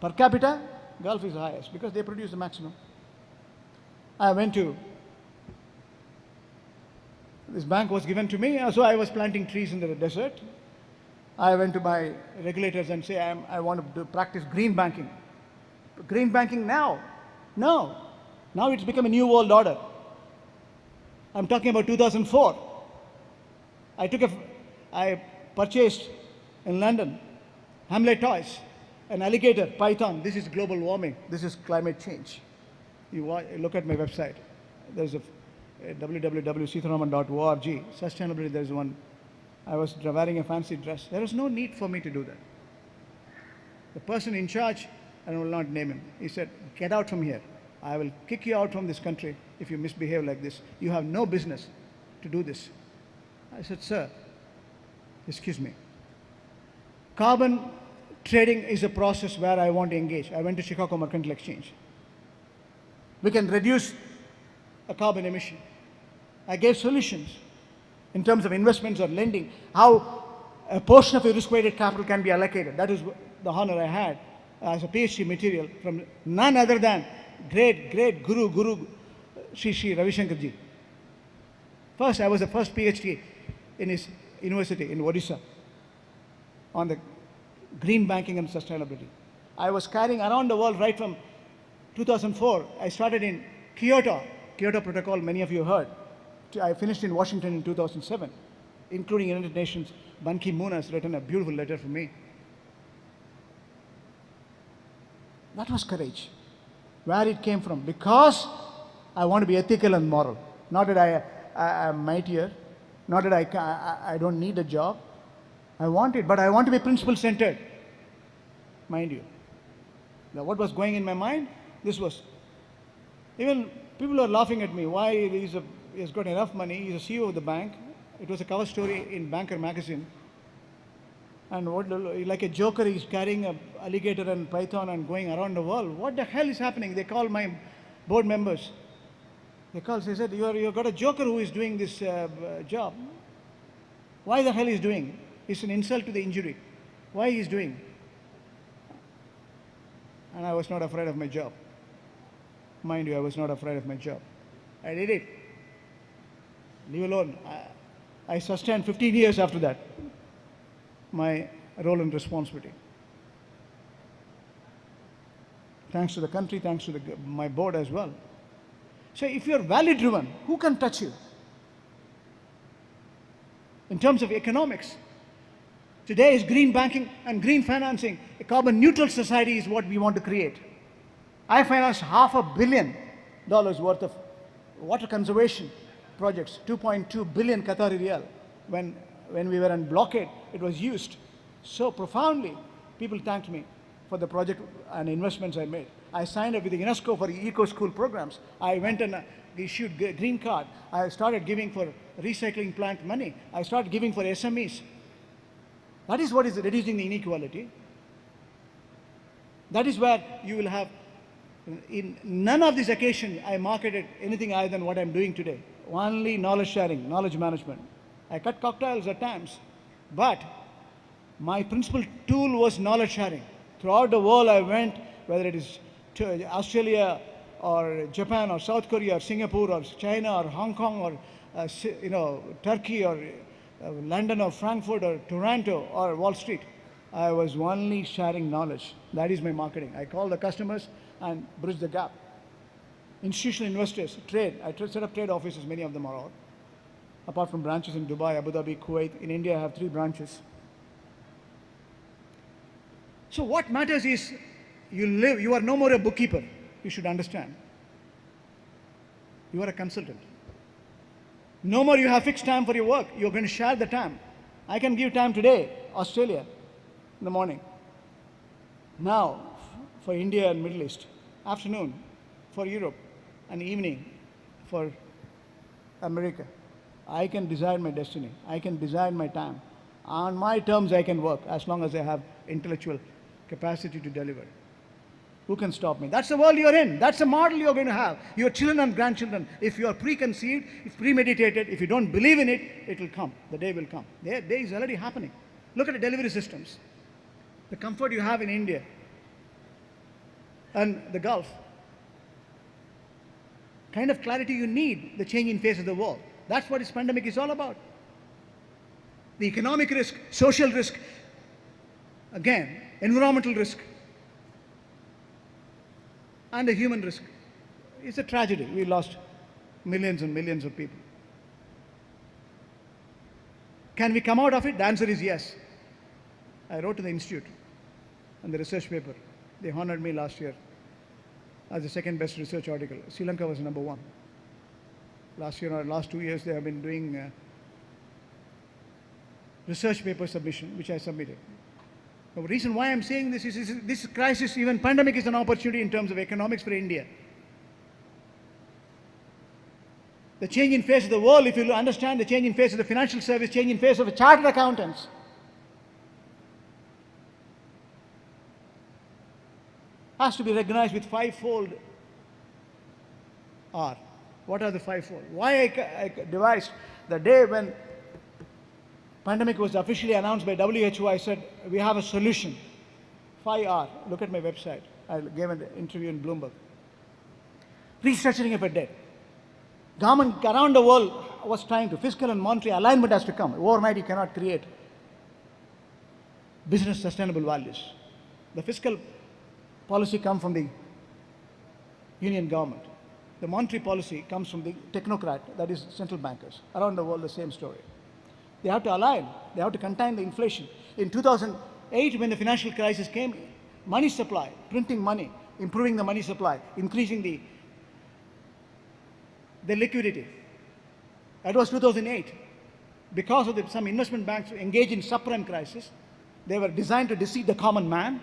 Per capita, Gulf is the highest because they produce the maximum. I went to, this bank was given to me, so I was planting trees in the desert. I went to my regulators and say, I want to practice green banking. Green banking now? No. Now it's become a new world order. I'm talking about 2004. I purchased in London, Hamlet Toys, an alligator, python. This is global warming. This is climate change. You look at my website. There's a www.seetharaman.org. Sustainability, there's one. I was wearing a fancy dress. There was no need for me to do that. The person in charge, I will not name him, he said, get out from here. I will kick you out from this country if you misbehave like this. You have no business to do this. I said, sir, excuse me. Carbon trading is a process where I want to engage. I went to Chicago Mercantile Exchange. We can reduce a carbon emission. I gave solutions in terms of investments or lending, how a portion of your risk-weighted capital can be allocated. That is the honor I had as a PhD material from none other than great Guru Sri Ravi Shankarji. First, I was the first PhD in his university in Odisha on the green banking and sustainability. I was carrying around the world right from 2004. I started in Kyoto Protocol, many of you heard. I finished in Washington in 2007, including United Nations. Ban Ki-moon has written a beautiful letter for me. That was courage. Where it came from? Because I want to be ethical and moral. Not that I am mightier, not that I don't need a job. I want it, but I want to be principle-centered. Mind you. Now, what was going in my mind? This was, even people are laughing at me. Why he's got enough money, he's a CEO of the bank. It was a cover story in Banker magazine. And like a joker, he's carrying an alligator and python and going around the world. What the hell is happening? They call my board members. They said, you've got a joker who is doing this job. Why the hell he's doing? It's an insult to the injury. Why he's doing? And I was not afraid of my job. Mind you, I was not afraid of my job. I did it. Leave alone. I sustained 15 years after that my role and responsibility. Thanks to the country, thanks to my board as well. So if you're value-driven, who can touch you? In terms of economics, today is green banking and green financing. A carbon-neutral society is what we want to create. I financed $500 million worth of water conservation projects, 2.2 billion Qatari riyal. When we were in blockade, it was used so profoundly. People thanked me for the project and investments I made. I signed up with the UNESCO for eco school programs. I went and issued green card. I started giving for recycling plant money. I started giving for SMEs. That is what is reducing the inequality. That is where you will have, in none of these occasions I marketed anything other than what I'm doing today. Only knowledge sharing, knowledge management. I cut cocktails at times, but my principal tool was knowledge sharing. Throughout the world I went, whether it is to Australia or Japan or South Korea or Singapore or China or Hong Kong or Turkey or London or Frankfurt or Toronto or Wall Street. I was only sharing knowledge. That is my marketing. I call the customers and bridge the gap. Institutional investors, trade. I set up trade offices, many of them are all. Apart from branches in Dubai, Abu Dhabi, Kuwait. In India, I have 3 branches. So what matters is you are no more a bookkeeper. You should understand. You are a consultant. No more you have fixed time for your work. You're going to share the time. I can give time today, Australia, in the morning. Now, for India and Middle East. Afternoon, for Europe. And evening, for America. I can design my destiny. I can design my time. On my terms, I can work as long as I have intellectual capacity to deliver. Who can stop me? That's the world you're in. That's the model you're going to have. Your children and grandchildren, if you are preconceived, if premeditated, if you don't believe in it, it will come. The day will come. The day is already happening. Look at the delivery systems. The comfort you have in India and the Gulf. Kind of clarity you need, the changing face of the world. That's what this pandemic is all about. The economic risk, social risk, again, environmental risk, and the human risk. It's a tragedy. We lost millions and millions of people. Can we come out of it? The answer is yes. I wrote to the institute and the research paper. They honored me last year as the second best research article. Sri Lanka was number 1. Last year or last 2 years, they have been doing research paper submission, which I submitted. The reason why I'm saying this is this crisis, even pandemic, is an opportunity in terms of economics for India. The change in face of the world, if you understand the change in face of the financial service, change in face of the chartered accountants. Has to be recognized with 5-fold R. What are the 5-fold? Why I devised the day when pandemic was officially announced by WHO, I said, we have a solution. 5R. Look at my website. I gave an interview in Bloomberg. Restructuring of a debt. Government around the world was trying to, fiscal and monetary alignment has to come. Overnight you cannot create business sustainable values. The fiscal policy comes from the union government. The monetary policy comes from the technocrat, that is central bankers. Around the world, the same story. They have to align. They have to contain the inflation. In 2008, when the financial crisis came, money supply, printing money, improving the money supply, increasing the liquidity. That was 2008. Because of some investment banks engaged in subprime crisis, they were designed to deceive the common man.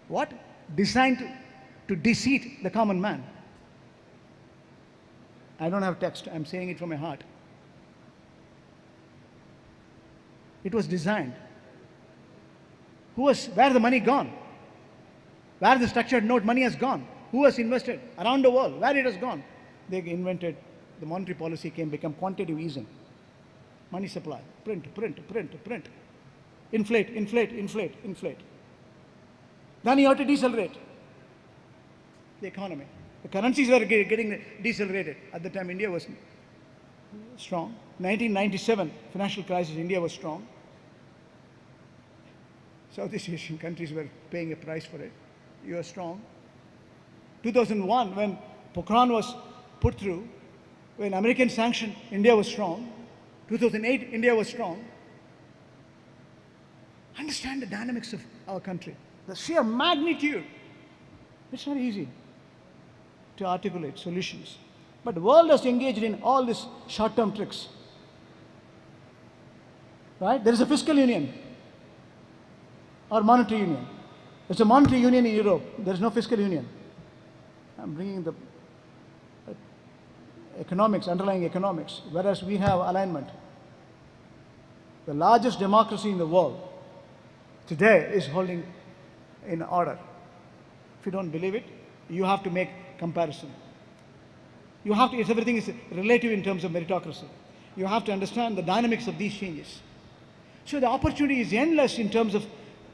What? Designed to deceive the common man. I don't have text. I'm saying it from my heart. It was designed. Where the money gone? Where the structured note money has gone? Who has invested? Around the world, where it has gone? They invented, the monetary policy become quantitative easing. Money supply, print. Inflate. Then you have to decelerate the economy. The currencies were getting decelerated. At the time, India was strong. 1997 financial crisis, India was strong. Southeast Asian countries were paying a price for it. You are strong. 2001, when Pokhran was put through, when American sanctioned, India was strong. 2008, India was strong. Understand the dynamics of our country. The sheer magnitude. It's not easy to articulate solutions. But the world has engaged in all these short-term tricks. Right? There is a fiscal union or monetary union. There's a monetary union in Europe. There's no fiscal union. I'm bringing the economics, underlying economics, whereas we have alignment. The largest democracy in the world today is holding in order. If you don't believe it, you have to make comparison. You have to, everything is relative in terms of meritocracy. You have to understand the dynamics of these changes. So the opportunity is endless in terms of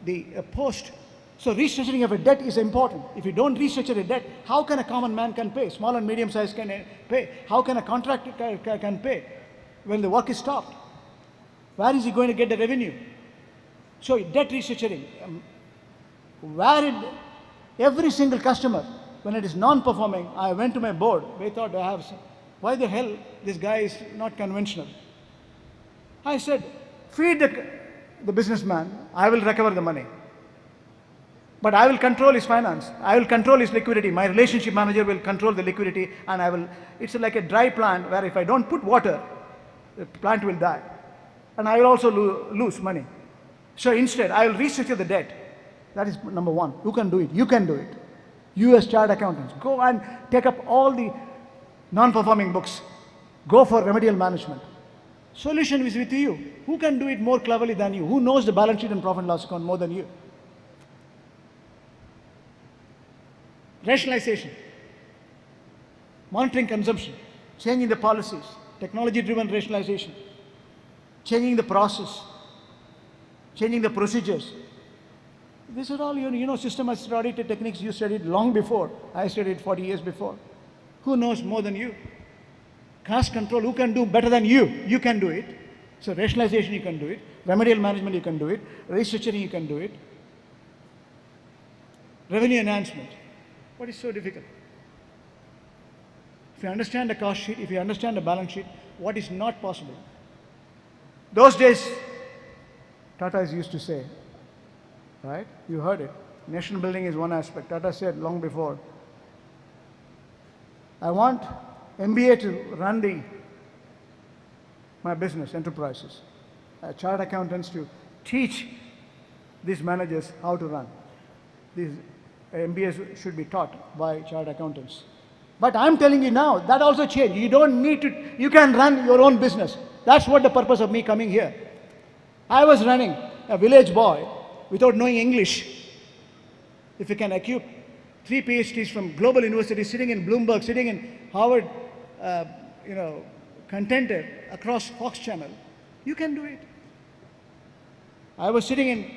the post. So restructuring of a debt is important. If you don't restructure a debt, how can a common man can pay? Small and medium size can pay. How can a contractor can pay when the work is stopped? Where is he going to get the revenue? So debt restructuring, every single customer, when it is non-performing, I went to my board. They thought why the hell this guy is not conventional? I said, feed the businessman, I will recover the money. But I will control his finance. I will control his liquidity. My relationship manager will control the liquidity, and it's like a dry plant where if I don't put water, the plant will die. And I will also lose money. So instead, I will restructure the debt. That is number one. Who can do it? You can do it. You as chartered accountants, go and take up all the non-performing books. Go for remedial management. Solution is with you. Who can do it more cleverly than you? Who knows the balance sheet and profit and loss account more than you? Rationalization, monitoring consumption, changing the policies, technology-driven rationalization, changing the process, changing the procedures. These are all, systematic audited techniques you studied long before. I studied 40 years before. Who knows more than you? Cost control, who can do better than you? You can do it. So rationalization, you can do it. Remedial management, you can do it. Restructuring, you can do it. Revenue enhancement. What is so difficult? If you understand the cost sheet, if you understand the balance sheet, what is not possible? Those days, Tata used to say, right? You heard it. Nation building is one aspect. Tata said long before, I want MBA to run my business, enterprises. Chartered accountants to teach these managers how to run. These MBAs should be taught by chartered accountants. But I'm telling you now, that also changed. You don't need to, you can run your own business. That's what the purpose of me coming here. I was running a village boy without knowing English. If you can acquire 3 PhDs from global universities, sitting in Bloomberg, sitting in Harvard, contented across Fox Channel, you can do it. I was sitting in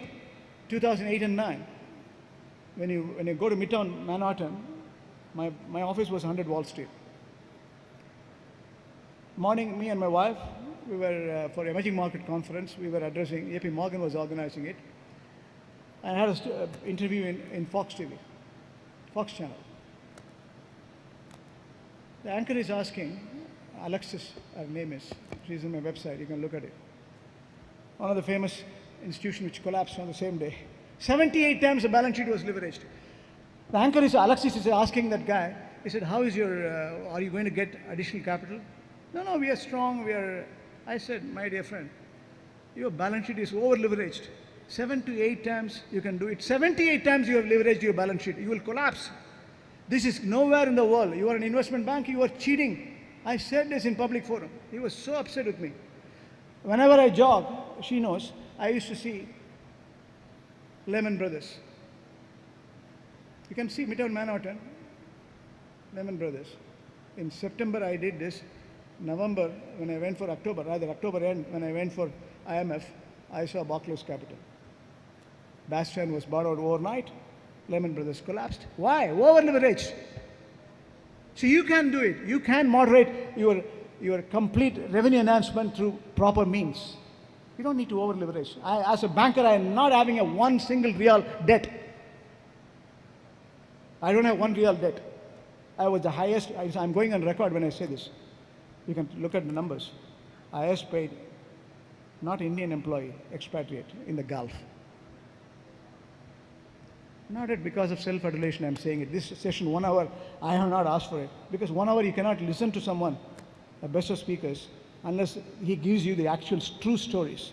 2008 and 9. When you go to Midtown Manhattan, my office was 100 Wall Street. Morning, me and my wife, we were for emerging market conference. We were addressing. AP Morgan was organizing it. I had an interview in Fox TV, Fox Channel. The anchor is asking, Alexis, her name is. She's on my website. You can look at it. One of the famous institutions which collapsed on the same day. 78 times the balance sheet was leveraged. The anchor is, Alexis is asking that guy, he said, how is are you going to get additional capital? No, we are strong, I said, my dear friend, your balance sheet is over leveraged. 7 to 8 times you can do it. 78 times you have leveraged your balance sheet. You will collapse. This is nowhere in the world. You are an investment bank, you are cheating. I said this in public forum. He was so upset with me. Whenever I jog, she knows, I used to see Lehman Brothers. You can see Midtown Manhattan, Lehman Brothers. In September I did this. November, when I went for October end, when I went for IMF, I saw Barclays Capital. Bastion was bought out overnight. Lehman Brothers collapsed. Why? Over leveraged. So you can do it. You can moderate your complete revenue enhancement through proper means. You don't need to over leverage. As a banker, I am not having one single real debt. I don't have one real debt. I was the highest, I'm going on record when I say this. You can look at the numbers. Highest paid, not Indian employee, expatriate in the Gulf. Not it because of self-adulation I'm saying it. This session, 1 hour, I have not asked for it. Because 1 hour you cannot listen to someone, the best of speakers, unless he gives you the actual true stories.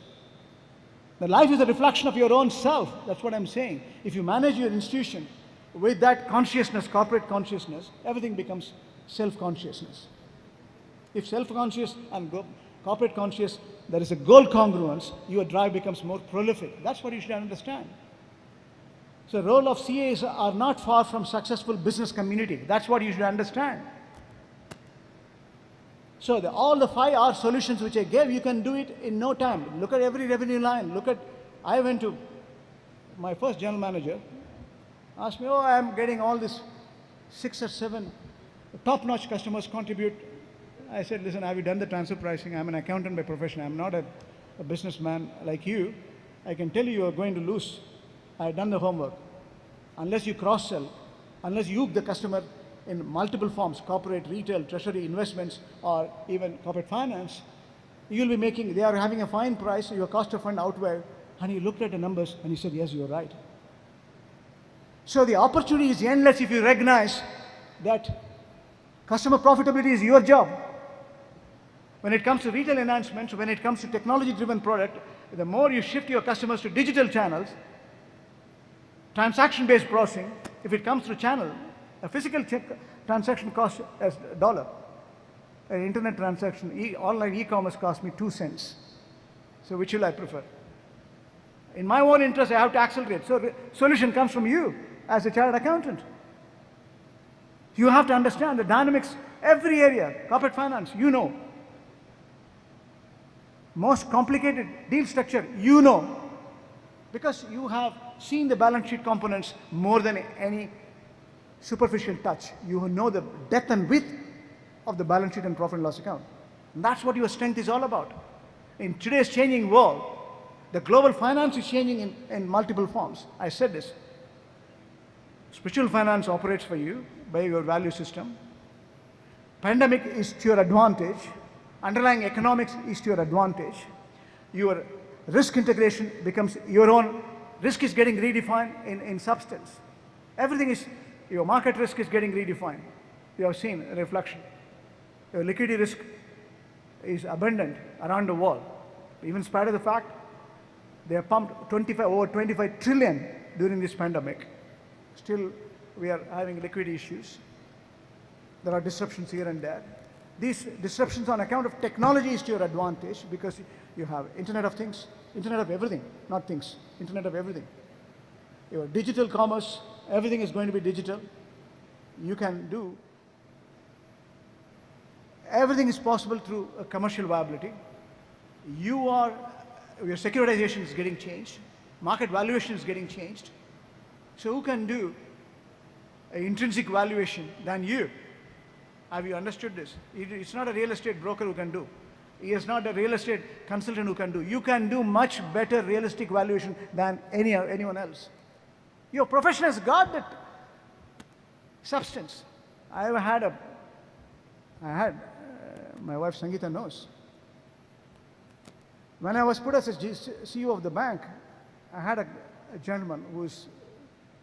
The life is a reflection of your own self. That's what I'm saying. If you manage your institution with that consciousness, corporate consciousness, everything becomes self-consciousness. If self-conscious and corporate conscious, there is a goal congruence, your drive becomes more prolific. That's what you should understand. So the role of CAs are not far from successful business community. That's what you should understand. So all the 5 R solutions which I gave, you can do it in no time. Look at every revenue line. I went to my first general manager, asked me, I'm getting all this 6 or 7 top-notch customers contribute. I said, listen, have you done the transfer pricing? I'm an accountant by profession. I'm not a businessman like you. I can tell you are going to lose. I've done the homework. Unless you cross-sell, unless you hook the customer in multiple forms, corporate, retail, treasury, investments, or even corporate finance, you'll be they are having a fine price, your cost of fund outweigh. And he looked at the numbers and he said, yes, you're right. So the opportunity is endless if you recognize that customer profitability is your job. When it comes to retail enhancements, when it comes to technology-driven product, the more you shift your customers to digital channels, transaction-based processing, if it comes through channel, a physical transaction costs as $1. An internet transaction, online e-commerce costs me 2 cents. So which will I prefer? In my own interest, I have to accelerate. So the solution comes from you as a chartered accountant. You have to understand the dynamics, every area, corporate finance, you know. Most complicated deal structure, you know. Because you have seen the balance sheet components more than any superficial touch. You know the depth and width of the balance sheet and profit and loss account. And that's what your strength is all about. In today's changing world, the global finance is changing in multiple forms. I said this. Spiritual finance operates for you by your value system. Pandemic is to your advantage. Underlying economics is to your advantage. Your risk integration becomes your own. Risk is getting redefined in substance. Everything is, your market risk is getting redefined. You have seen a reflection. Your liquidity risk is abundant around the world. Even in spite of the fact they have pumped over 25 trillion during this pandemic. Still, we are having liquidity issues. There are disruptions here and there. These disruptions on account of technology is to your advantage because you have Internet of Things, Internet of everything, not things, Internet of everything. Your digital commerce, everything is going to be digital. You can do, everything is possible through a commercial viability. Your securitization is getting changed. Market valuation is getting changed. So who can do an intrinsic valuation than you? Have you understood this? It's not a real estate broker who can do. He is not a real estate consultant who can do. You can do much better realistic valuation than anyone else. Your profession has got that substance. My wife Sangeeta knows. When I was put as a CEO of the bank, I had a gentleman who was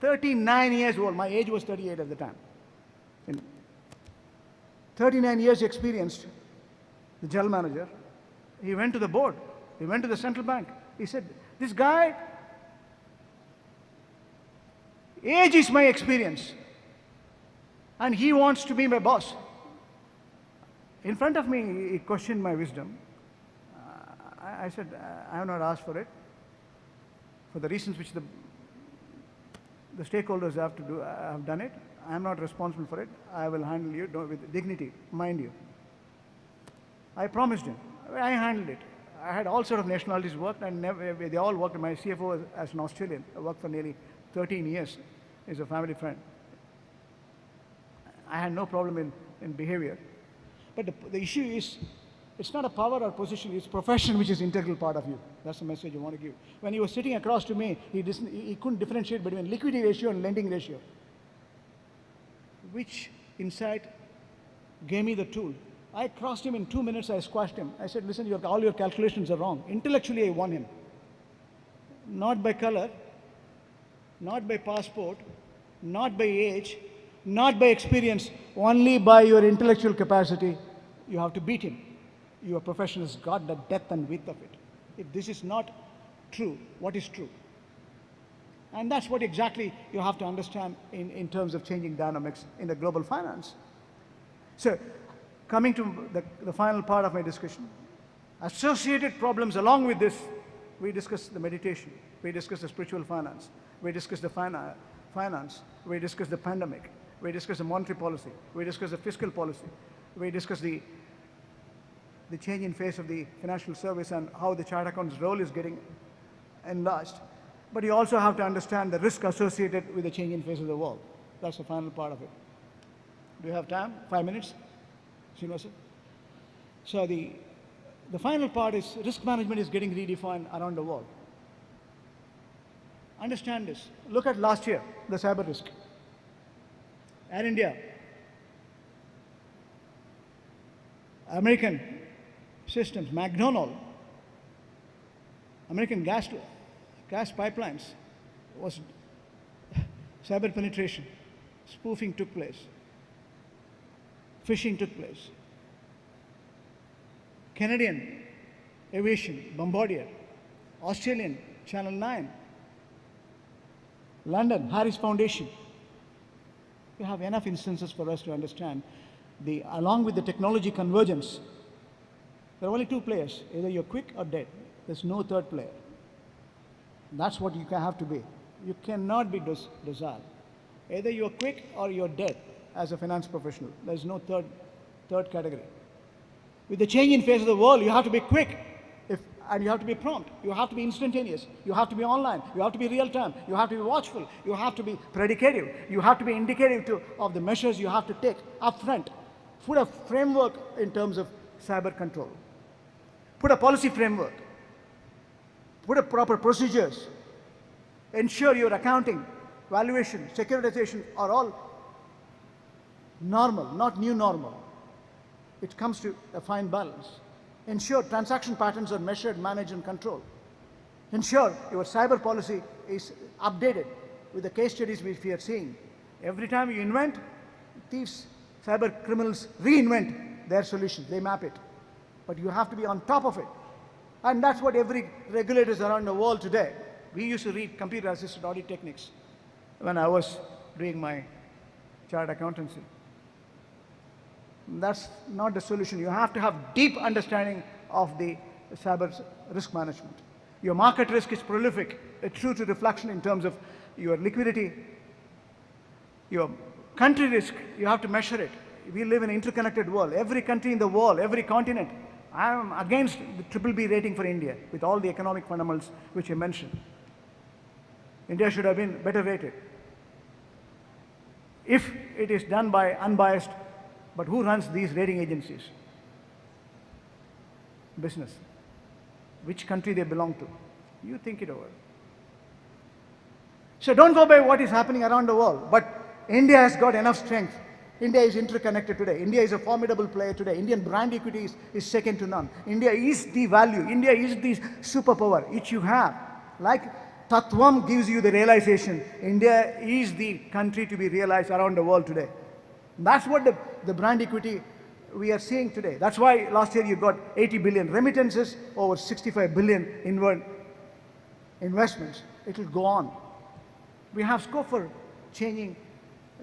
39 years old. My age was 38 at the time. In 39 years experienced, the general manager. He went to the board. He went to the central bank. He said, this guy, age is my experience. And he wants to be my boss. In front of me, he questioned my wisdom. I said, I have not asked for it. For the reasons which the stakeholders have to do, I have done it. I am not responsible for it. I will handle you with dignity, mind you. I promised him. I handled it. I had all sorts of nationalities worked, and they all worked. My CFO as an Australian. I worked for nearly 13 years. He's a family friend. I had no problem in behavior. But the issue is, it's not a power or position, it's profession which is an integral part of you. That's the message I want to give. When he was sitting across to me, he couldn't differentiate between liquidity ratio and lending ratio. Which insight gave me the tool. I crossed him in 2 minutes, I squashed him. I said, listen, all your calculations are wrong. Intellectually, I won him. Not by color, not by passport, not by age, not by experience, only by your intellectual capacity. You have to beat him. Your profession has got the depth and width of it. If this is not true, what is true. And that's what exactly you have to understand in terms of changing dynamics in the global finance. So, coming to the final part of my discussion, associated problems along with this, we discussed the meditation, we discussed the spiritual finance, we discussed the finance, we discussed the pandemic, we discussed the monetary policy, we discussed the fiscal policy, we discussed the change in face of the financial service and how the chartered accountant's role is getting enlarged. But you also have to understand the risk associated with the change in face of the world. That's the final part of it. Do you have time? 5 minutes? Srinivasa? So the final part is risk management is getting redefined around the world. Understand this. Look at last year, the cyber risk. Air India, American Systems, McDonald, American gas pipelines was cyber penetration, spoofing took place, phishing took place. Canadian Aviation, Bombardier, Australian Channel 9, London, Harris Foundation. You have enough instances for us to understand along with the technology convergence, there are only two players. Either you're quick or dead. There's no third player. That's what you have to be. You cannot be docile. Either you're quick or you're dead as a finance professional. There's no third category. With the change in face of the world, you have to be quick and you have to be prompt. You have to be instantaneous. You have to be online. You have to be real time. You have to be watchful. You have to be predicative. You have to be indicative of the measures you have to take upfront. Put a framework in terms of cyber control. Put a policy framework. Put a proper procedures. Ensure your accounting, valuation, securitization are all normal, not new normal. It comes to a fine balance. Ensure transaction patterns are measured, managed, and controlled. Ensure your cyber policy is updated with the case studies which we are seeing. Every time you invent, thieves, cyber criminals reinvent their solutions. They map it. But you have to be on top of it. And that's what every regulators around the world today. We used to read computer-assisted audit techniques when I was doing my chartered accountancy. That's not the solution. You have to have deep understanding of the cyber risk management. Your market risk is prolific. It's true to reflection in terms of your liquidity. Your country risk, you have to measure it. We live in an interconnected world. Every country in the world, every continent. I am against the BBB rating for India with all the economic fundamentals which I mentioned. India should have been better rated. If it is done by unbiased, but who runs these rating agencies? Business. Which country they belong to? You think it over. So don't go by what is happening around the world, but India has got enough strength. India is interconnected today. India is a formidable player today. Indian brand equity is second to none. India is the value. India is the superpower which you have. Like Tattvam gives you the realization. India is the country to be realized around the world today. That's what the brand equity we are seeing today. That's why last year you got 80 billion remittances, over 65 billion inward investments. It will go on. We have scope for changing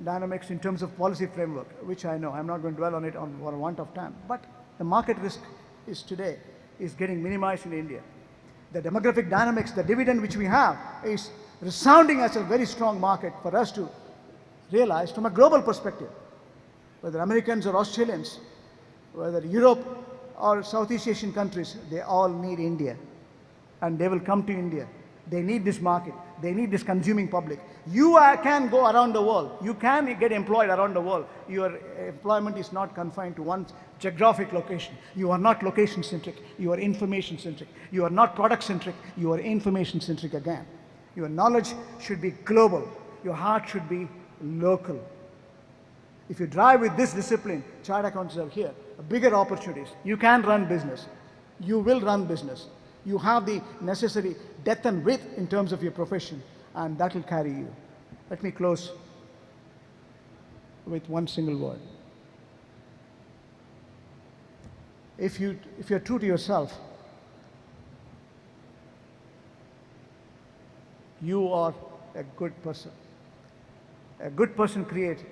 dynamics in terms of policy framework, which I know. I'm not going to dwell on it for want of time. But the market risk is today getting minimized in India. The demographic dynamics, the dividend which we have is resounding as a very strong market for us to realize from a global perspective. Whether Americans or Australians, whether Europe or Southeast Asian countries, they all need India. And they will come to India. They need this market. They need this consuming public. You can go around the world. You can get employed around the world. Your employment is not confined to one geographic location. You are not location-centric. You are information-centric. You are not product-centric. You are information-centric again. Your knowledge should be global. Your heart should be local. If you drive with this discipline, chartered accountants are here. Bigger opportunities. You can run business. You will run business. You have the necessary depth and width in terms of your profession, and that will carry you. Let me close with one single word. If you're true to yourself, You are a good person. A good person creates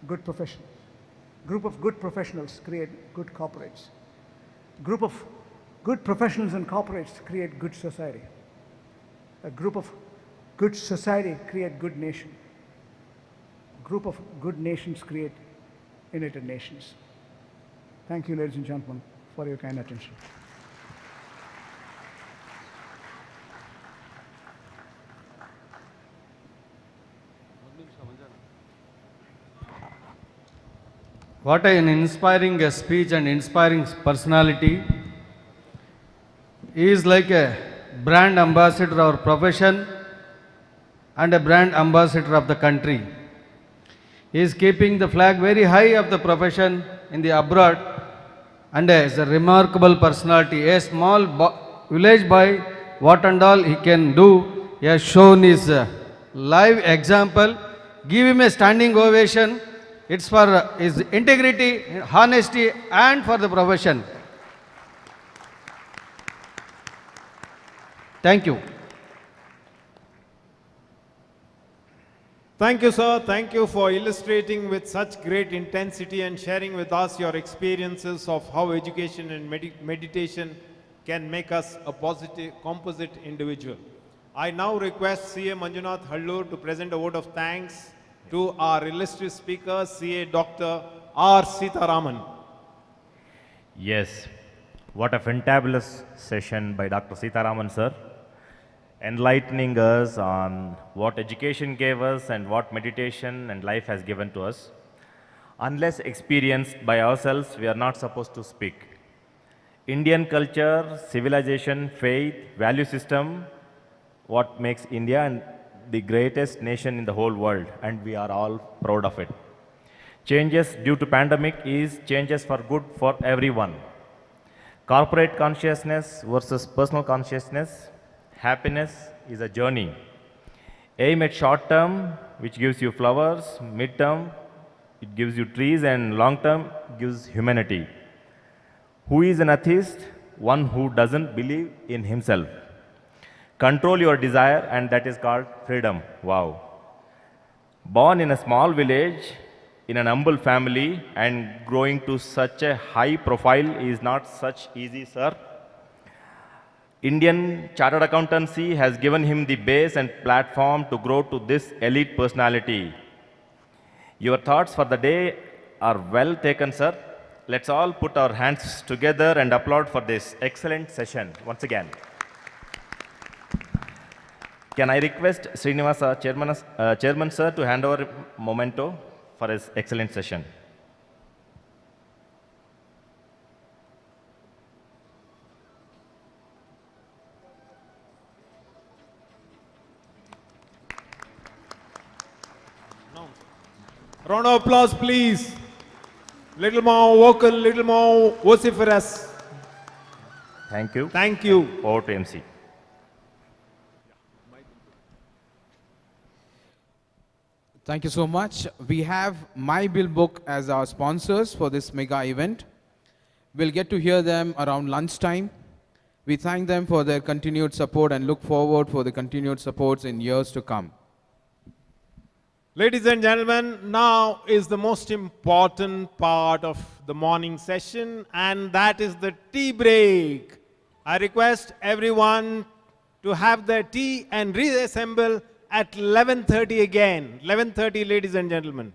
good profession. Group of good professionals create good corporates. Group of good professionals and corporates create good society. A group of good society create good nation. Group of good nations create United Nations. Thank you, ladies and gentlemen, for your kind attention. What an inspiring speech and inspiring personality. He is like a brand ambassador of our profession and a brand ambassador of the country. He is keeping the flag very high of the profession in the abroad and is a remarkable personality. A small village boy, what and all he can do, he has shown his live example. Give him a standing ovation. It's for his integrity, honesty, and for the profession. Thank you. Thank you, sir. Thank you for illustrating with such great intensity and sharing with us your experiences of how education and meditation can make us a positive, composite individual. I now request CA Manjunath Hallur to present a vote of thanks to our illustrious speaker, CA Dr R Seetharaman. Yes, what a fantabulous session by Dr. Seetharaman, sir, enlightening us on what education gave us and what meditation and life has given to us. Unless experienced by ourselves, we are not supposed to speak. Indian culture, civilization, faith, value system, what makes India and the greatest nation in the whole world, and we are all proud of it. Changes due to pandemic is changes for good for everyone. Corporate consciousness versus personal consciousness. Happiness is a journey. Aim at short term, which gives you flowers. Mid term, it gives you trees, and long term gives humanity. Who is an atheist? One who doesn't believe in himself. Control your desire, and that is called freedom. Wow. Born in a small village, in an humble family, and growing to such a high profile is not such easy, sir. Indian Chartered Accountancy has given him the base and platform to grow to this elite personality. Your thoughts for the day are well taken, sir. Let's all put our hands together and applaud for this excellent session once again. Can I request Srinivasa, Chairman sir, to hand over memento for his excellent session. Round of applause, please. Little more vocal, little more vociferous. Thank you. Thank you. Over to MC. Thank you so much. We have My Bill Book as our sponsors for this mega event. We'll get to hear them around lunchtime. We thank them for their continued support and look forward for the continued supports in years to come. Ladies and gentlemen, now is the most important part of the morning session, and that is the tea break. I request everyone to have their tea and reassemble at 11:30 again. 11:30, ladies and gentlemen.